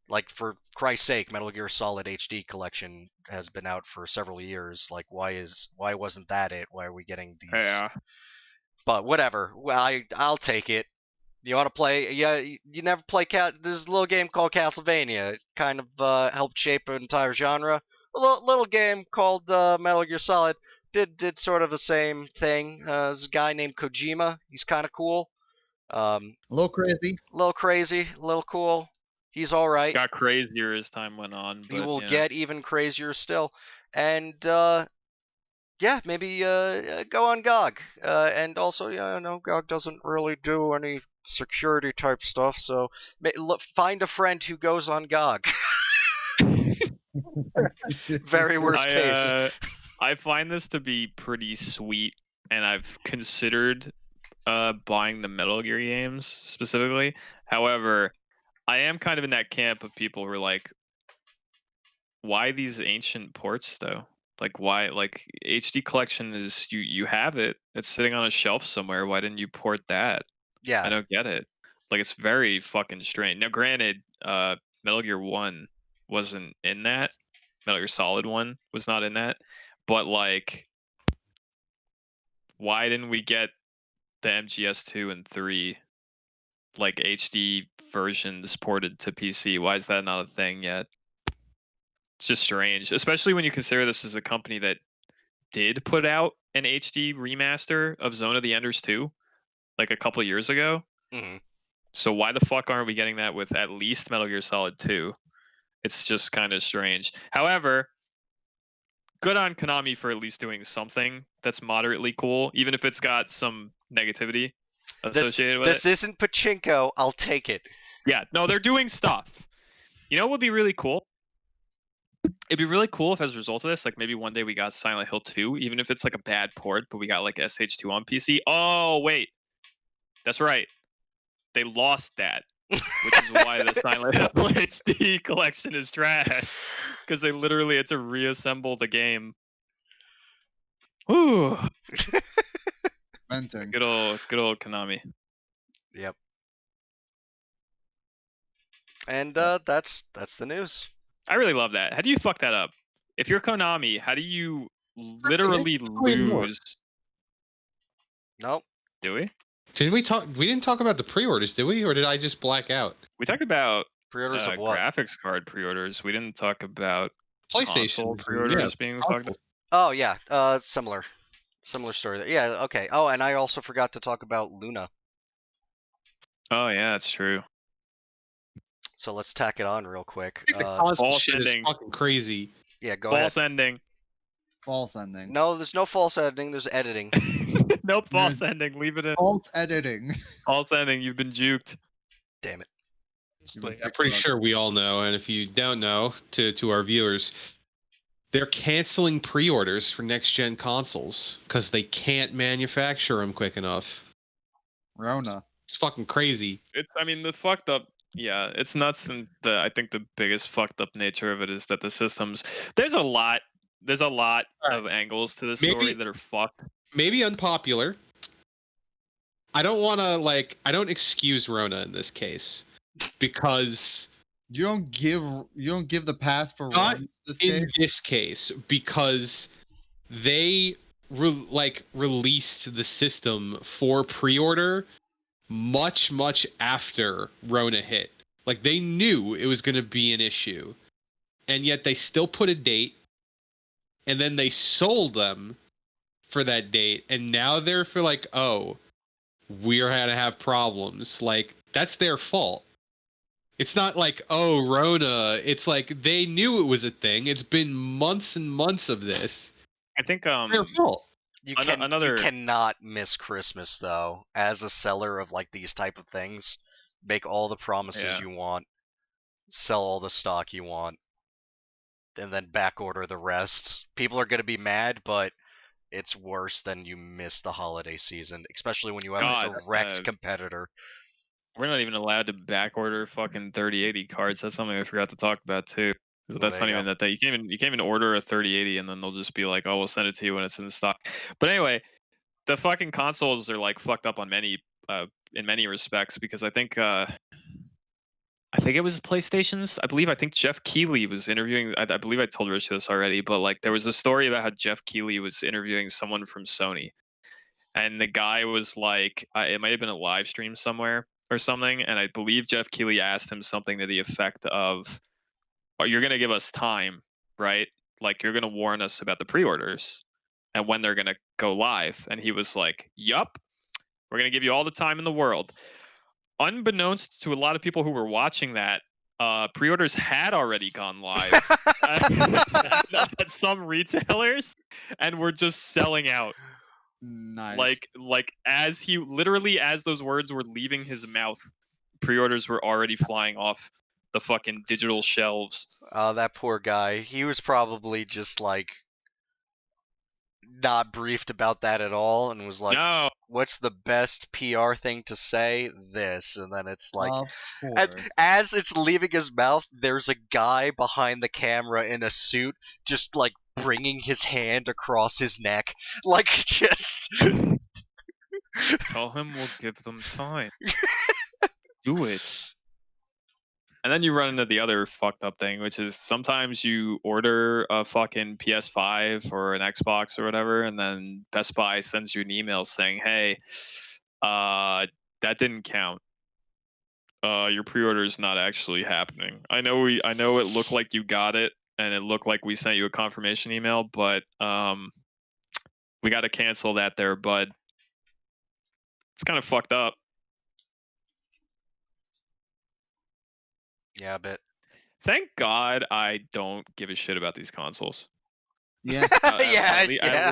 Like for Christ's sake, Metal Gear Solid HD collection has been out for several years. Like why wasn't that it? Why are we getting these? Yeah. But whatever. Well, I'll take it. You want to play? Yeah, you never play There's a little game called Castlevania. It kind of helped shape an entire genre. A little game called Metal Gear Solid did sort of the same thing. There's a guy named Kojima. He's kind of cool. A little crazy. A little crazy. A little cool. He's all right. Got crazier as time went on. But, he will get even crazier still. And maybe go on GOG. And also, GOG doesn't really do any security type stuff, so find a friend who goes on GOG. Very worst case. I find this to be pretty sweet, and I've considered buying the Metal Gear games specifically. However, I am kind of in that camp of people who are like, why these ancient ports though? Like why? Like HD collection is you have it. It's sitting on a shelf somewhere. Why didn't you port that? Yeah. I don't get it. Like it's very fucking strange. Now granted, Metal Gear 1 wasn't in that. Metal Gear Solid 1 was not in that. But like why didn't we get the MGS 2 and 3 like HD versions ported to PC? Why is that not a thing yet? It's just strange, especially when you consider this as a company that did put out an HD remaster of Zone of the Enders 2 like a couple years ago. Mhm. So why the fuck aren't we getting that with at least Metal Gear Solid 2? It's just kind of strange. However, good on Konami for at least doing something that's moderately cool, even if it's got some negativity associated with This isn't pachinko. I'll take it. Yeah, no, they're doing stuff. You know what would be really cool? It'd be really cool if, as a result of this, like maybe one day we got Silent Hill 2, even if it's like a bad port, but we got like SH2 on PC. Oh, wait. That's right. They lost that, which is why the Silent Hill HD collection is trash. Because they literally had to reassemble the game. Whew. Venting. Good old Konami. Yep. And that's the news. I really love that. How do you fuck that up? If you're Konami, how do you literally lose? Nope. Do we? Didn't we talk? We didn't talk about the pre-orders, did we? Or did I just black out? We talked about Pre-orders of what? graphics card pre-orders. We didn't talk about PlayStation console pre-orders being talked about. Oh yeah, similar story there. Yeah, okay. Oh, and I also forgot to talk about Luna. Oh yeah, that's true. So let's tack it on real quick. The console false shit ending. is fucking crazy. Yeah, go False ahead. ending. False ending. No, there's no false ending. There's editing. Nope, false ending. Leave it in. False editing. False ending. You've been juked. Damn it. I'm pretty sure we all know, and if you don't know, to our viewers, they're canceling pre-orders for next-gen consoles because they can't manufacture them quick enough. Rona. It's fucking crazy. I mean, the fucked up. Yeah, it's nuts, and I think the biggest fucked up nature of it is that the systems. There's a lot of angles to this story that are fucked. Maybe unpopular. I don't excuse Rona in this case because You don't give the pass for Not Rona this in game. this case because they released the system for pre-order much after Rona hit. Like they knew it was going to be an issue, and yet they still put a date, and then they sold them for that date, and now they're for like, oh, we're gonna have problems. Like that's their fault. It's not like, oh, Rona. It's like they knew it was a thing. It's been months and months of this. I think Their fault. You Another- cannot miss Christmas though. As a seller of like these type of things, make all the promises you want, sell all the stock you want, and then back order the rest. People are gonna be mad, but it's worse than you miss the holiday season, especially when you have a direct competitor. We're not even allowed to back order fucking 3080 cards. That's something I forgot to talk about too. That's not even that thing. You can't even order a 3080 and then they'll just be like, oh, we'll send it to you when it's in stock. But anyway, the fucking consoles are like fucked up on in many respects because I think it was PlayStation's. I think Jeff Keighley was interviewing. I believe I told Richie this already, but like there was a story about how Jeff Keighley was interviewing someone from Sony, and the guy was like, it might have been a live stream somewhere or something, and I believe Jeff Keighley asked him something to the effect of, "Oh, you're gonna give us time, right? Like you're gonna warn us about the pre-orders and when they're gonna go live." And he was like, "Yup, we're gonna give you all the time in the world." Unbeknownst to a lot of people who were watching that, pre-orders had already gone live at some retailers and were just selling out. Nice. Like as those words were leaving his mouth, pre-orders were already flying off the fucking digital shelves. Oh, that poor guy. He was probably just like not briefed about that at all and was like, no. What's the best PR thing to say? This. And then it's like, Of and course. as it's leaving his mouth, there's a guy behind the camera in a suit just like bringing his hand across his neck. Like, just. Tell him we'll give them time. Do it. And then you run into the other fucked up thing, which is sometimes you order a fucking PS5 or an Xbox or whatever, and then Best Buy sends you an email saying, "Hey, that didn't count. Your pre-order is not actually happening. I know it looked like you got it, and it looked like we sent you a confirmation email, but We got to cancel that there, bud. It's kind of fucked up. Yeah, a bit. Thank God I don't give a shit about these consoles. Yeah. Yeah.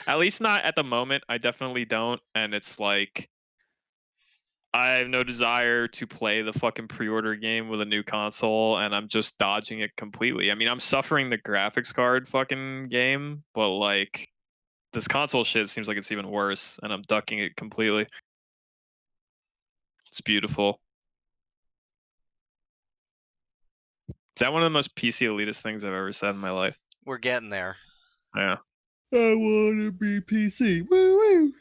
At least not at the moment. I definitely don't. And it's like, I have no desire to play the fucking pre-order game with a new console, and I'm just dodging it completely. I mean, I'm suffering the graphics card fucking game, but like, this console shit seems like it's even worse, and I'm ducking it completely. It's beautiful. Is that one of the most PC elitist things I've ever said in my life? We're getting there. Yeah. I wanna be PC. Woo woo.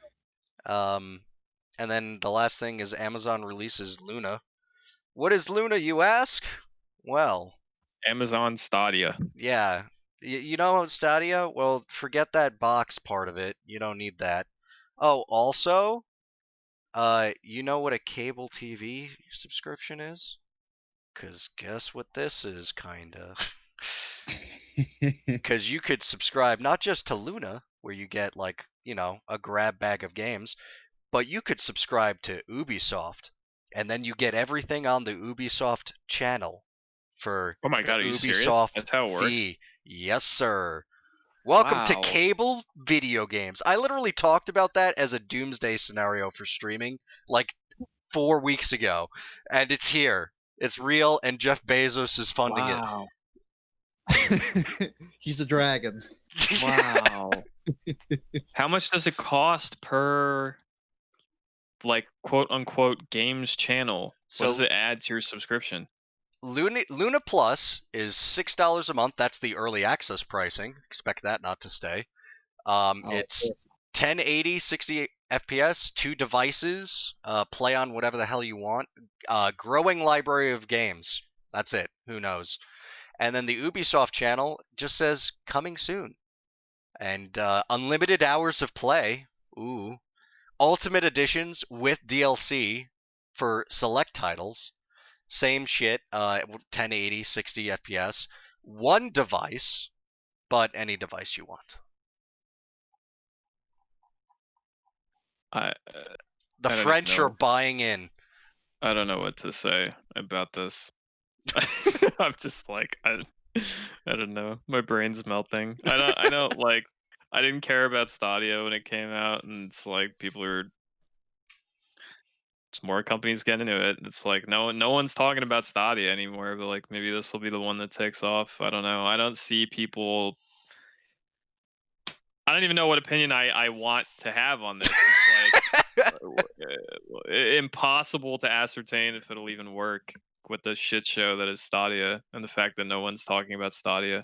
And then the last thing is Amazon releases Luna. What is Luna, you ask? Well, Amazon Stadia. yeah. You know Stadia? Well, forget that box part of it. You don't need that. Oh, also, you know what a cable TV subscription is? 'Cause guess what this is, kinda. Because you could subscribe not just to Luna, where you get, like, you know, a grab bag of games, but you could subscribe to Ubisoft, and then you get everything on the Ubisoft channel for Oh my God, are you serious? Ubisoft That's how it works? fee. Yes, sir. Welcome to Wow. cable video games. I literally talked about that as a doomsday scenario for streaming like 4 weeks ago, and it's here. It's real, and Jeff Bezos is funding Wow. He's a dragon. it. Wow. How much does it cost per, like, quote unquote games channel? So- what does it add to your subscription? Luna Plus is $6 a month. That's the early access pricing. Expect that not to stay. It's 1080, 60 FPS, 2 devices, play on whatever the hell you want. Growing library of games. That's it. Who knows? And then the Ubisoft channel just says coming soon. And unlimited hours of play. Ooh. Ultimate editions with DLC for select titles. Same shit, 1080, 60 FPS. One device, but any device you want. I The don't French know. are buying in. I don't know what to say about this. I'm just like, I don't know. My brain's melting. I don't like, I didn't care about Stadia when it came out, and it's like people are, just more companies get into it. It's like no one's talking about Stadia anymore, but like maybe this will be the one that takes off. I don't know. I don't see people. I don't even know what opinion I want to have on this. It's like impossible to ascertain if it'll even work with the shit show that is Stadia, and the fact that no one's talking about Stadia.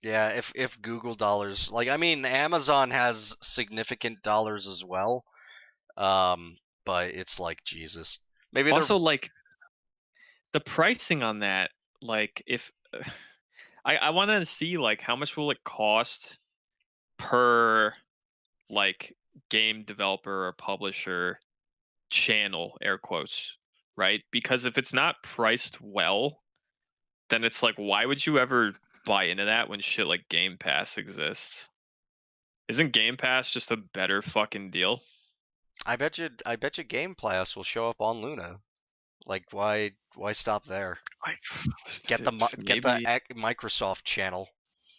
Yeah, if Google dollars, like, I mean, Amazon has significant dollars as well. But it's like, Jesus. Maybe also, like, the pricing on that, like, if I wanted to see, like, how much will it cost per, like, game developer or publisher channel, air quotes, right? Because if it's not priced well, then it's like, why would you ever buy into that when shit like Game Pass exists? Isn't Game Pass just a better fucking deal? I bet you Game Pass will show up on Luna. Like, why stop there? Get the Microsoft channel.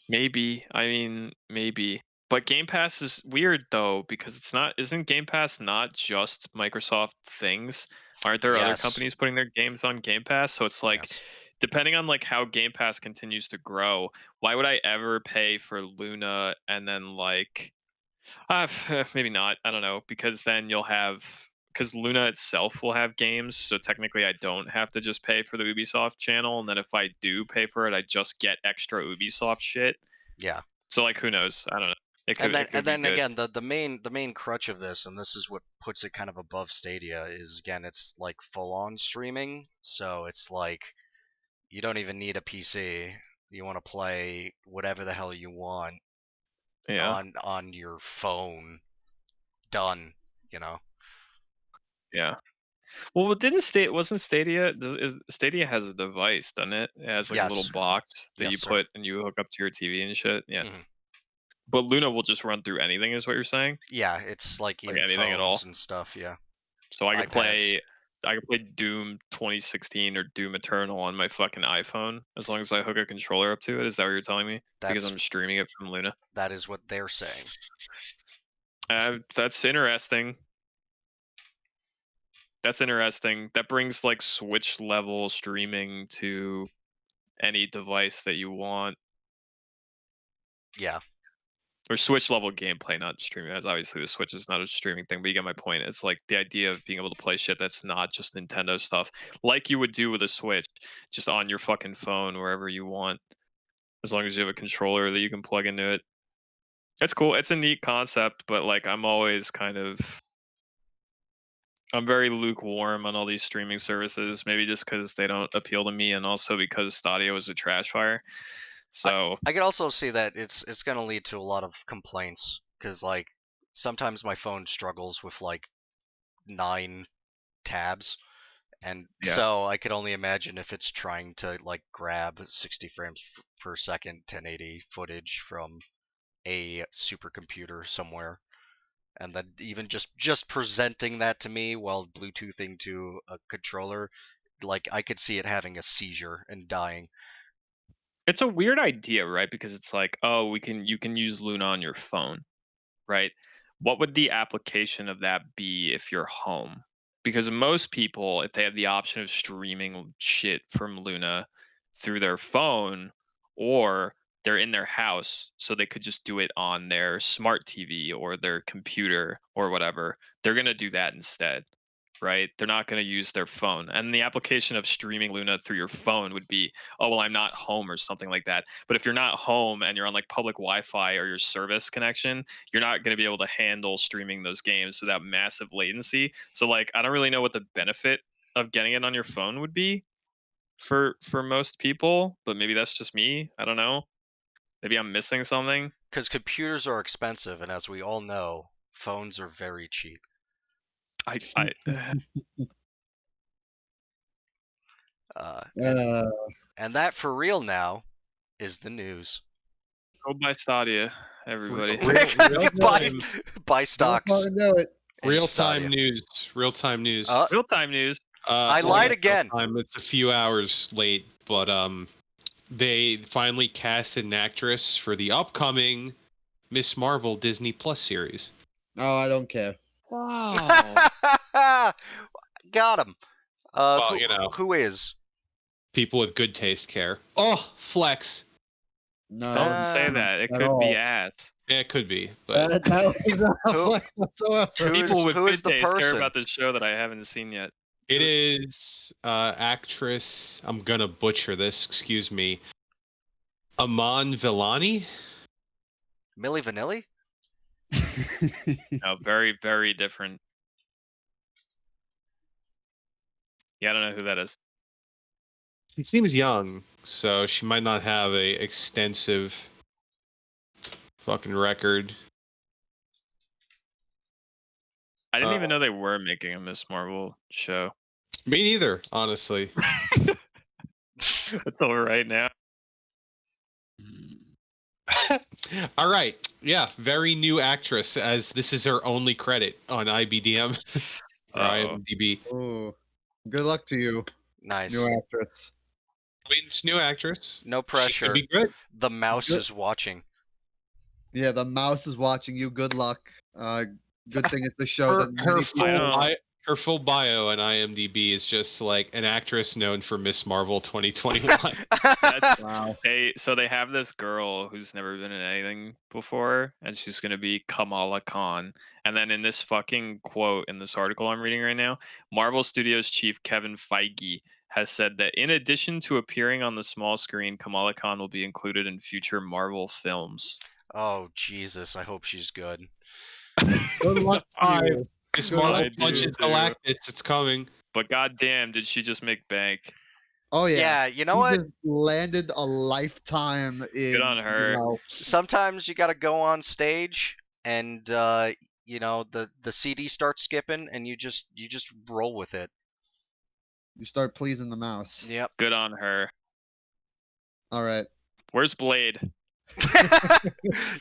Maybe. I mean, maybe. But Game Pass is weird though, because isn't Game Pass not just Microsoft things? Aren't there other companies putting their games on Game Pass? So it's like, depending on like how Game Pass continues to grow, why would I ever pay for Luna and then like maybe not, I don't know, because then because Luna itself will have games, so technically I don't have to just pay for the Ubisoft channel, and then if I do pay for it, I just get extra Ubisoft shit. Yeah. So like, who knows? I don't know. And then again, the main crutch of this, and this is what puts it kind of above Stadia, is again, it's like full on streaming. So it's like you don't even need a PC. You want to play whatever the hell you want on your phone. Done, you know. Yeah. Well, wasn't Stadia? Stadia has a device, doesn't it? It has like a little box that you put and you hook up to your TV and shit. Yeah. But Luna will just run through anything, is what you're saying? Yeah, it's like even anything at phones all? and stuff. Yeah. So I could iPads. play Doom 2016 or Doom Eternal on my fucking iPhone as long as I hook a controller up to it. Is that what you're telling me? Because I'm streaming it from Luna. That is what they're saying. That's interesting. That's interesting. That brings like Switch level streaming to any device that you want. Yeah. Or Switch level gameplay, not streaming. As obviously the Switch is not a streaming thing, but you get my point. It's like the idea of being able to play shit that's not just Nintendo stuff, like you would do with a Switch, just on your fucking phone wherever you want, as long as you have a controller that you can plug into it. It's cool. It's a neat concept, but like I'm very lukewarm on all these streaming services. Maybe just because they don't appeal to me, and also because Stadia is a trash fire. So I can also see that it's going to lead to a lot of complaints because like sometimes my phone struggles with like 9 tabs, and so I could only imagine if it's trying to like grab 60 frames per second 1080 footage from a supercomputer somewhere, and then even just presenting that to me while Bluetoothing to a controller, like I could see it having a seizure and dying. it's a weird idea, right? Because it's like, oh, you can use Luna on your phone, right? What would the application of that be if you're home? Because most people, if they have the option of streaming shit from Luna through their phone, or they're in their house, so they could just do it on their smart TV or their computer or whatever, they're going to do that instead, right? They're not going to use their phone. And the application of streaming Luna through your phone would be, oh, well, I'm not home or something like that. But if you're not home and you're on like public Wi-Fi or your service connection, you're not going to be able to handle streaming those games without massive latency. So like, I don't really know what the benefit of getting it on your phone would be for most people, but maybe that's just me. I don't know. Maybe I'm missing something. Because computers are expensive, and as we all know, phones are very cheap. And that for real now is the news. Go buy Stadia, everybody. Buy stocks. Don't know it. Real-time news. Real-time news. Real-time news. I lied again. It's a few hours late, but they finally casted an actress for the upcoming Miss Marvel Disney Plus series. Oh, I don't care. Wow. Got him. Well, you know, who is? People with good taste care. Oh, flex. No, Don't say that. It could be ass. Yeah, it could be. But that is not a flex whatsoever. People with who good is the taste care person? about this show that I haven't seen yet. it is actress. I'm gonna butcher this. Excuse me. Aman Vellani. Milli Vanilli? No, very, very different. Yeah, I don't know who that is. She seems young, so she might not have a extensive fucking record. I didn't even know they were making a Miss Marvel show. Me neither, honestly. That's all right now. All right. Yeah, very new actress, as this is her only credit on IBDM or IMDb. Oh, good luck to you. Nice. New actress. I mean, it's new actress. No She pressure. could be good. The mouse is watching. Yeah, the mouse is watching you. Good luck. Good thing it's a show that many people... Her full bio on IMDb is just like an actress known for Miss Marvel 2021. Wow. So they have this girl who's never been in anything before, and she's gonna be Kamala Khan. And then in this fucking quote in this article I'm reading right now, Marvel Studios chief Kevin Feige has said that in addition to appearing on the small screen, Kamala Khan will be included in future Marvel films. Oh Jesus! I hope she's good. Good luck to you. Miss Marvel punches Galactus. It's coming. But goddamn, did she just make bank? Oh yeah. Yeah, you know what? Just landed a lifetime in. Good on her. You know, Sometimes you gotta go on stage, and you know the CD starts skipping, and you just roll with it. you start pleasing the mouse. Yep. Good on her. All right. Where's Blade?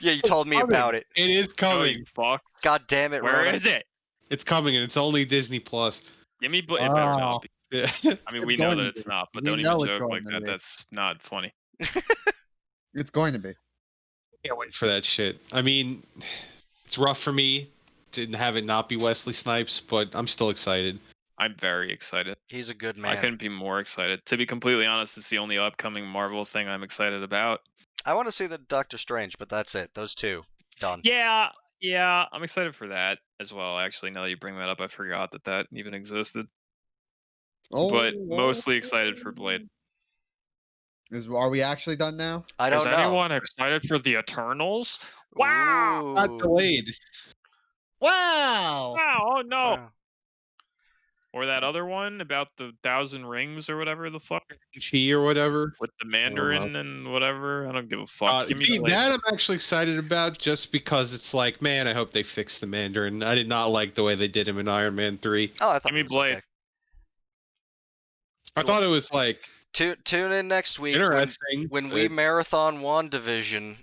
Yeah, you told me about it. It is Oh, coming. you fuck. God damn it, Where Ronan. is it? It's coming, and it's only Disney Plus. Give me. It better not be. Yeah. I mean, It's we know going that to it's be. not, but We don't know even it's joke going like to that. be. That's not funny. It's going to be. Can't wait for that shit. I mean, it's rough for me to have it not be Wesley Snipes, but I'm still excited. I'm very excited. He's a good I man. couldn't be more excited. To be completely honest, it's the only upcoming Marvel thing I'm excited about. I want to see the Doctor Strange, but that's it. Those two. Done. Yeah, I'm excited for that as well. Actually, now that you bring that up, I forgot that even existed. But mostly excited for Blade. Are we actually done now? I don't Is know. anyone excited for the Eternals? Wow! Not Ooh. delayed. Wow! Wow! Oh no! Wow. Or that other one about the 1,000 rings or whatever the fuck Chi or whatever. with the Mandarin and whatever. I don't give a fuck. Give me See, Blade. that I'm actually excited about just because it's like, man, I hope they fix the Mandarin. I did not like the way they did him in Iron Man 3. Oh, I thought Give me it was Blade. okay. I thought it was like Tune in next week interesting. when we but marathon WandaVision.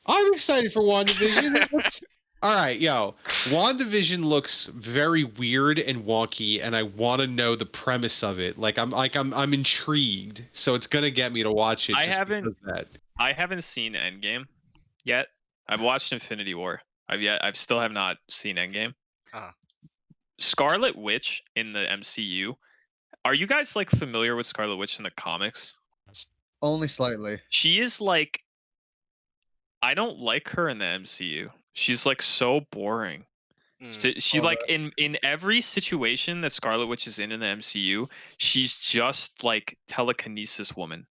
I'm excited for WandaVision. All right, yo, WandaVision looks very weird and wonky, and I want to know the premise of it. I'm intrigued, so it's gonna get me to watch it. I just haven't- because of that. I haven't seen Endgame yet. I've watched Infinity War. I've still have not seen Endgame. Scarlet Witch in the MCU. Are you guys like familiar with Scarlet Witch in the comics? Only slightly. She is like, I don't like her in the MCU. She's like so boring. She like in every situation that Scarlet Witch is in the MCU, she's just like telekinesis woman.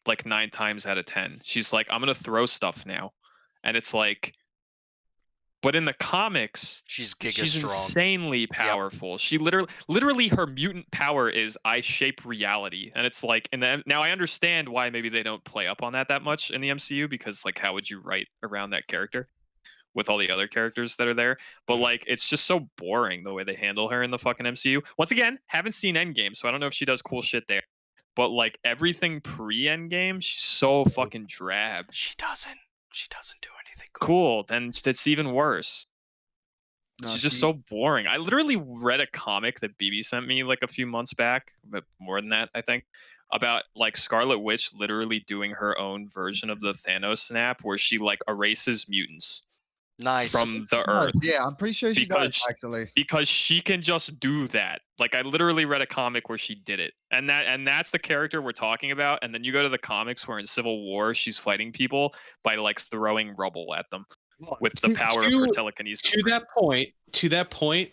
Like 9 times out of 10. She's like, I'm gonna throw stuff now. And it's like, but in the comics, She's giga she's strong. insanely powerful. She literally her mutant power is I shape reality. And it's like, now I understand why maybe they don't play up on that much in the MCU, because like, how would you write around that character with all the other characters that are there? But like, it's just so boring the way they handle her in the fucking MCU. Once again, haven't seen Endgame, so I don't know if she does cool shit there. But like everything pre-Endgame, she's so fucking drab. She doesn't do anything Cool, then it's even worse. No, She's just so boring. I literally read a comic that BB sent me like a few months back, but more than that, I think, about like Scarlet Witch literally doing her own version of the Thanos snap, where she like erases mutants Nice. from the does. Earth. Yeah, I'm pretty sure she does, actually. Because she can just do that. Like I literally read a comic where she did it, and that's the character we're talking about. And then you go to the comics where in Civil War she's fighting people by like throwing rubble at them with the power of her telekinesis. To that point,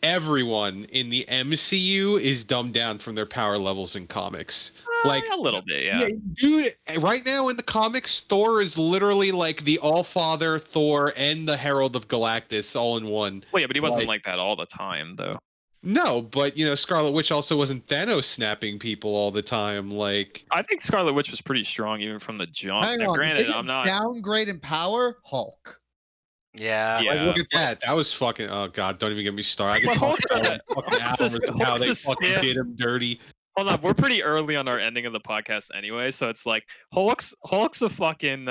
everyone in the MCU is dumbed down from their power levels in comics. Like a little bit, yeah. Dude, right now in the comics, Thor is literally like the All-Father Thor and the Herald of Galactus all in one. Well, yeah, but he wasn't like that all the time, though. No, but you know, Scarlet Witch also wasn't Thanos snapping people all the time. Like, I think Scarlet Witch was pretty strong even from the jump. Hang Now, on, granted, they I'm not. downgrade in power. Hulk. Yeah. like, look at that. That was fucking. Oh god, don't even get me started. I can Well, talk about that fucking hours and how they fucking did him dirty. Hold on, we're pretty early on our ending of the podcast anyway, so it's like Hulk's a fucking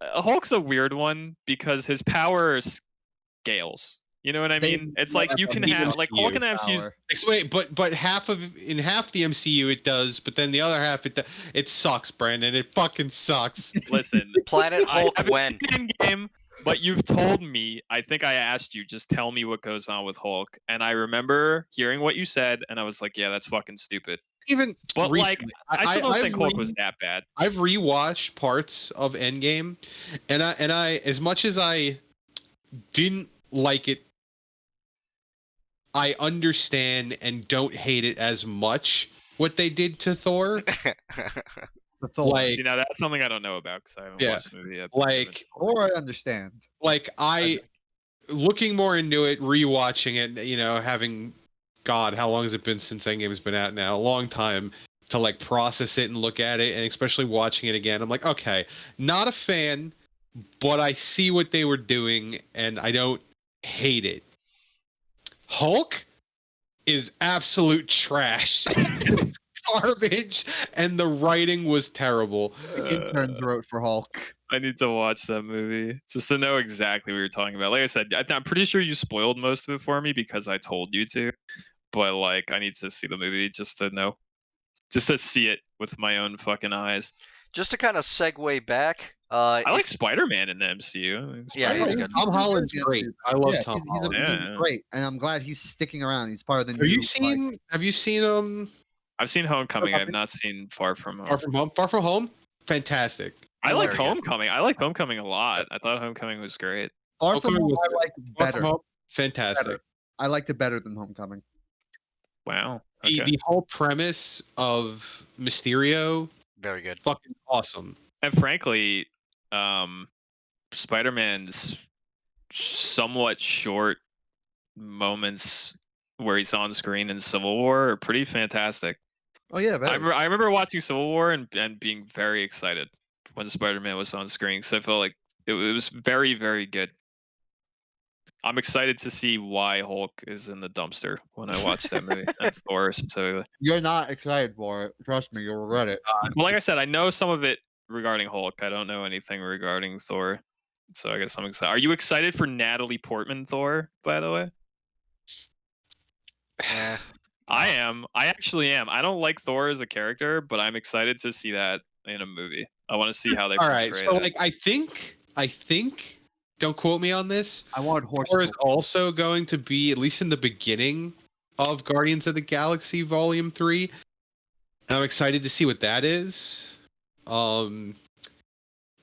Hulk's a weird one because his power scales. You know what I mean? It's like you can have like Hulk in the MCU. Wait, but in half the MCU it does, but then the other half it sucks, Brandon. It fucking sucks. Listen, Planet Hulk I haven't when? seen Endgame, but you've told me. I think I asked you, just tell me what goes on with Hulk, and I remember hearing what you said, and I was like, yeah, that's fucking stupid. Even But recently, like, I still don't think Hulk was that bad. I've rewatched parts of Endgame, and I as much as I didn't like it, I understand and don't hate it as much what they did to Thor. Like, see, now that's something I don't know about because I haven't watched the movie yet. Like, or I understand. Like looking more into it, rewatching it, you know, having God, how long has it been since Endgame's been out now? A long time to like process it and look at it, and especially watching it again, I'm like, okay, not a fan, but I see what they were doing, and I don't hate it. Hulk is absolute trash. garbage, and the writing was terrible. Interns wrote for Hulk. I need to watch that movie just to know exactly what you're talking about. Like I said, I'm pretty sure you spoiled most of it for me because I told you to. But like, I need to see the movie just to know, just to see it with my own fucking eyes. Just to kind of segue back, I like Spider-Man in the MCU. I mean, Yeah, he's good. Tom Holland's great. I love Tom Holland. He's great, and I'm glad he's sticking around. He's part of the. Have you seen? Have you seen I've seen Homecoming. I've not seen Far From Home. Far From Home? Far From Home? Fantastic. I liked Homecoming. I liked Homecoming a lot. I thought Homecoming was great. Far From Home, I like better. Fantastic. Better. I liked it better than Homecoming. Wow. Okay. The whole premise of Mysterio, very good. Fucking awesome. And frankly, Spider-Man's somewhat short moments where he's on screen in Civil War are pretty fantastic. Oh yeah, I remember watching Civil War and being very excited when Spider-Man was on screen because I felt like it was very, very good. I'm excited to see why Hulk is in the dumpster when I watch that movie. That's Thor. So you're not excited for it. Trust me, you'll regret it. Well, like I said, I know some of it regarding Hulk. I don't know anything regarding Thor. So I guess I'm excited. Are you excited for Natalie Portman Thor, by the way? I am. I actually am. I don't like Thor as a character, but I'm excited to see that in a movie. I want to see how they portray it. So like I think don't quote me on this. I want horse. Thor is also going to be, at least in the beginning of Guardians of the Galaxy Volume 3. And I'm excited to see what that is. And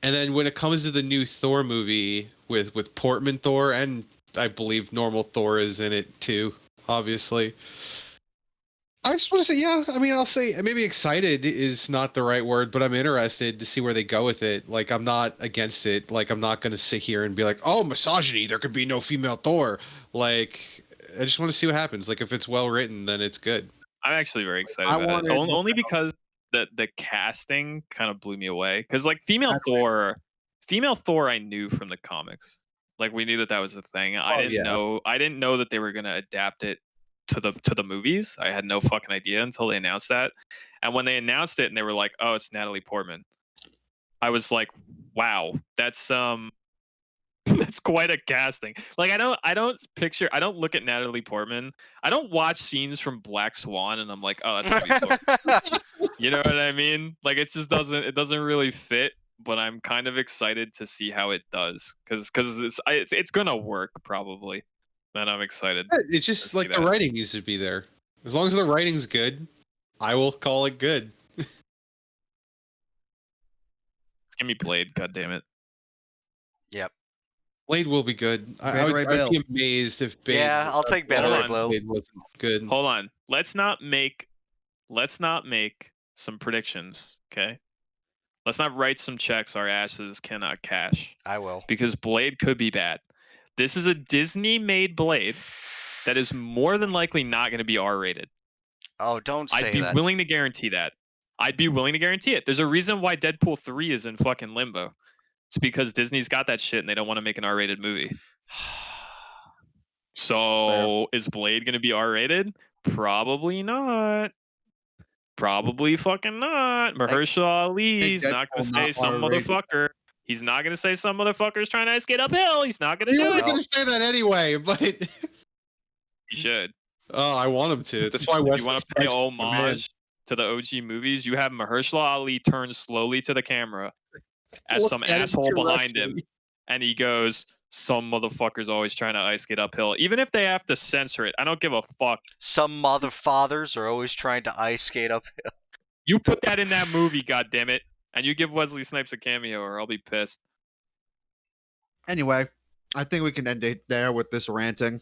then when it comes to the new Thor movie with Portman Thor, and I believe normal Thor is in it too, obviously. I just want to say, yeah, I mean, I'll say maybe excited is not the right word, but I'm interested to see where they go with it. Like, I'm not against it. Like, I'm not going to sit here and be like, oh, misogyny, there could be no female Thor. Like, I just want to see what happens. Like, if it's well written, then it's good. I'm actually very excited about it. Only because the casting kind of blew me away. Because, like, female Thor I knew from the comics. Like, we knew that was a thing. I didn't know that they were going to adapt it to the movies. I had no fucking idea until they announced that. And when they announced it and they were like, "Oh, it's Natalie Portman," I was like, "Wow, that's that's quite a casting." Like, I don't look at Natalie Portman. I don't watch scenes from Black Swan and I'm like, "Oh, that's gonna be Thor." You know what I mean? Like, it doesn't really fit. But I'm kind of excited to see how it does because it's gonna work probably. And I'm excited. It's just like the writing needs to be there. As long as the writing's good, I will call it good. It's gonna be Blade, god damn it. Yep. Blade will be good. I'd be amazed if Blade. Yeah, I'll take Blade wasn't good. Hold on. Let's not make some predictions, okay? Let's not write some checks our asses cannot cash. I will. Because Blade could be bad. This is a Disney-made Blade that is more than likely not going to be R-rated. Oh, don't say that. I'd be willing to guarantee that. I'd be willing to guarantee it. There's a reason why Deadpool 3 is in fucking limbo. It's because Disney's got that shit and they don't want to make an R-rated movie. So is Blade going to be R-rated? Probably not. Probably fucking not. Mahershala Ali's not going to say some motherfucker. He's not going to say some motherfucker's trying to skate uphill. He's not going to do it. He was going to say that anyway, but... He should. Oh, I want him to. That's why If you want to pay homage to the OG movies, you have Mahershala Ali turn slowly to the camera at some asshole behind him. And he goes, some motherfucker's always trying to ice skate uphill. Even if they have to censor it, I don't give a fuck. Some motherfathers are always trying to ice skate uphill. You put that in that movie, goddammit. And you give Wesley Snipes a cameo or I'll be pissed. Anyway, I think we can end it there with this ranting.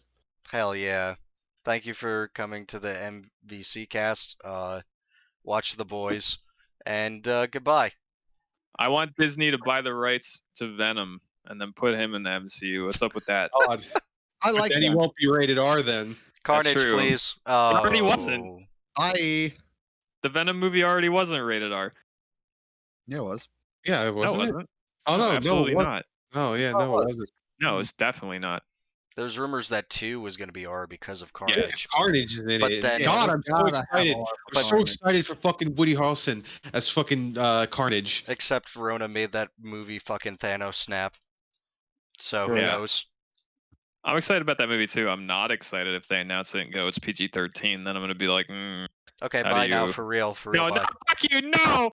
Hell yeah. Thank you for coming to the MVC cast. Watch The Boys. And goodbye. I want Disney to buy the rights to Venom and then put him in the MCU. What's up with that? God. I like that. He won't be rated R then. Carnage, please. Oh. It already wasn't. The Venom movie already wasn't rated R. Yeah, it was. Yeah, it wasn't. No, it wasn't. Oh, no, absolutely not. Oh, yeah, no, it wasn't. No, it's definitely not. There's rumors that 2 was going to be R because of Yeah, Carnage. Carnage is in But it. then- God, Yeah, I'm so gotta have excited. R for I'm so Carnage. excited for fucking Woody Harrelson as fucking Carnage. Except Rona made that movie fucking Thanos snap. So who Yeah. knows? I'm excited about that movie too. I'm not excited if they announce it and go it's PG-13. Then I'm gonna be like, Okay, How bye do now you- for real, no, bye. no, fuck you, no.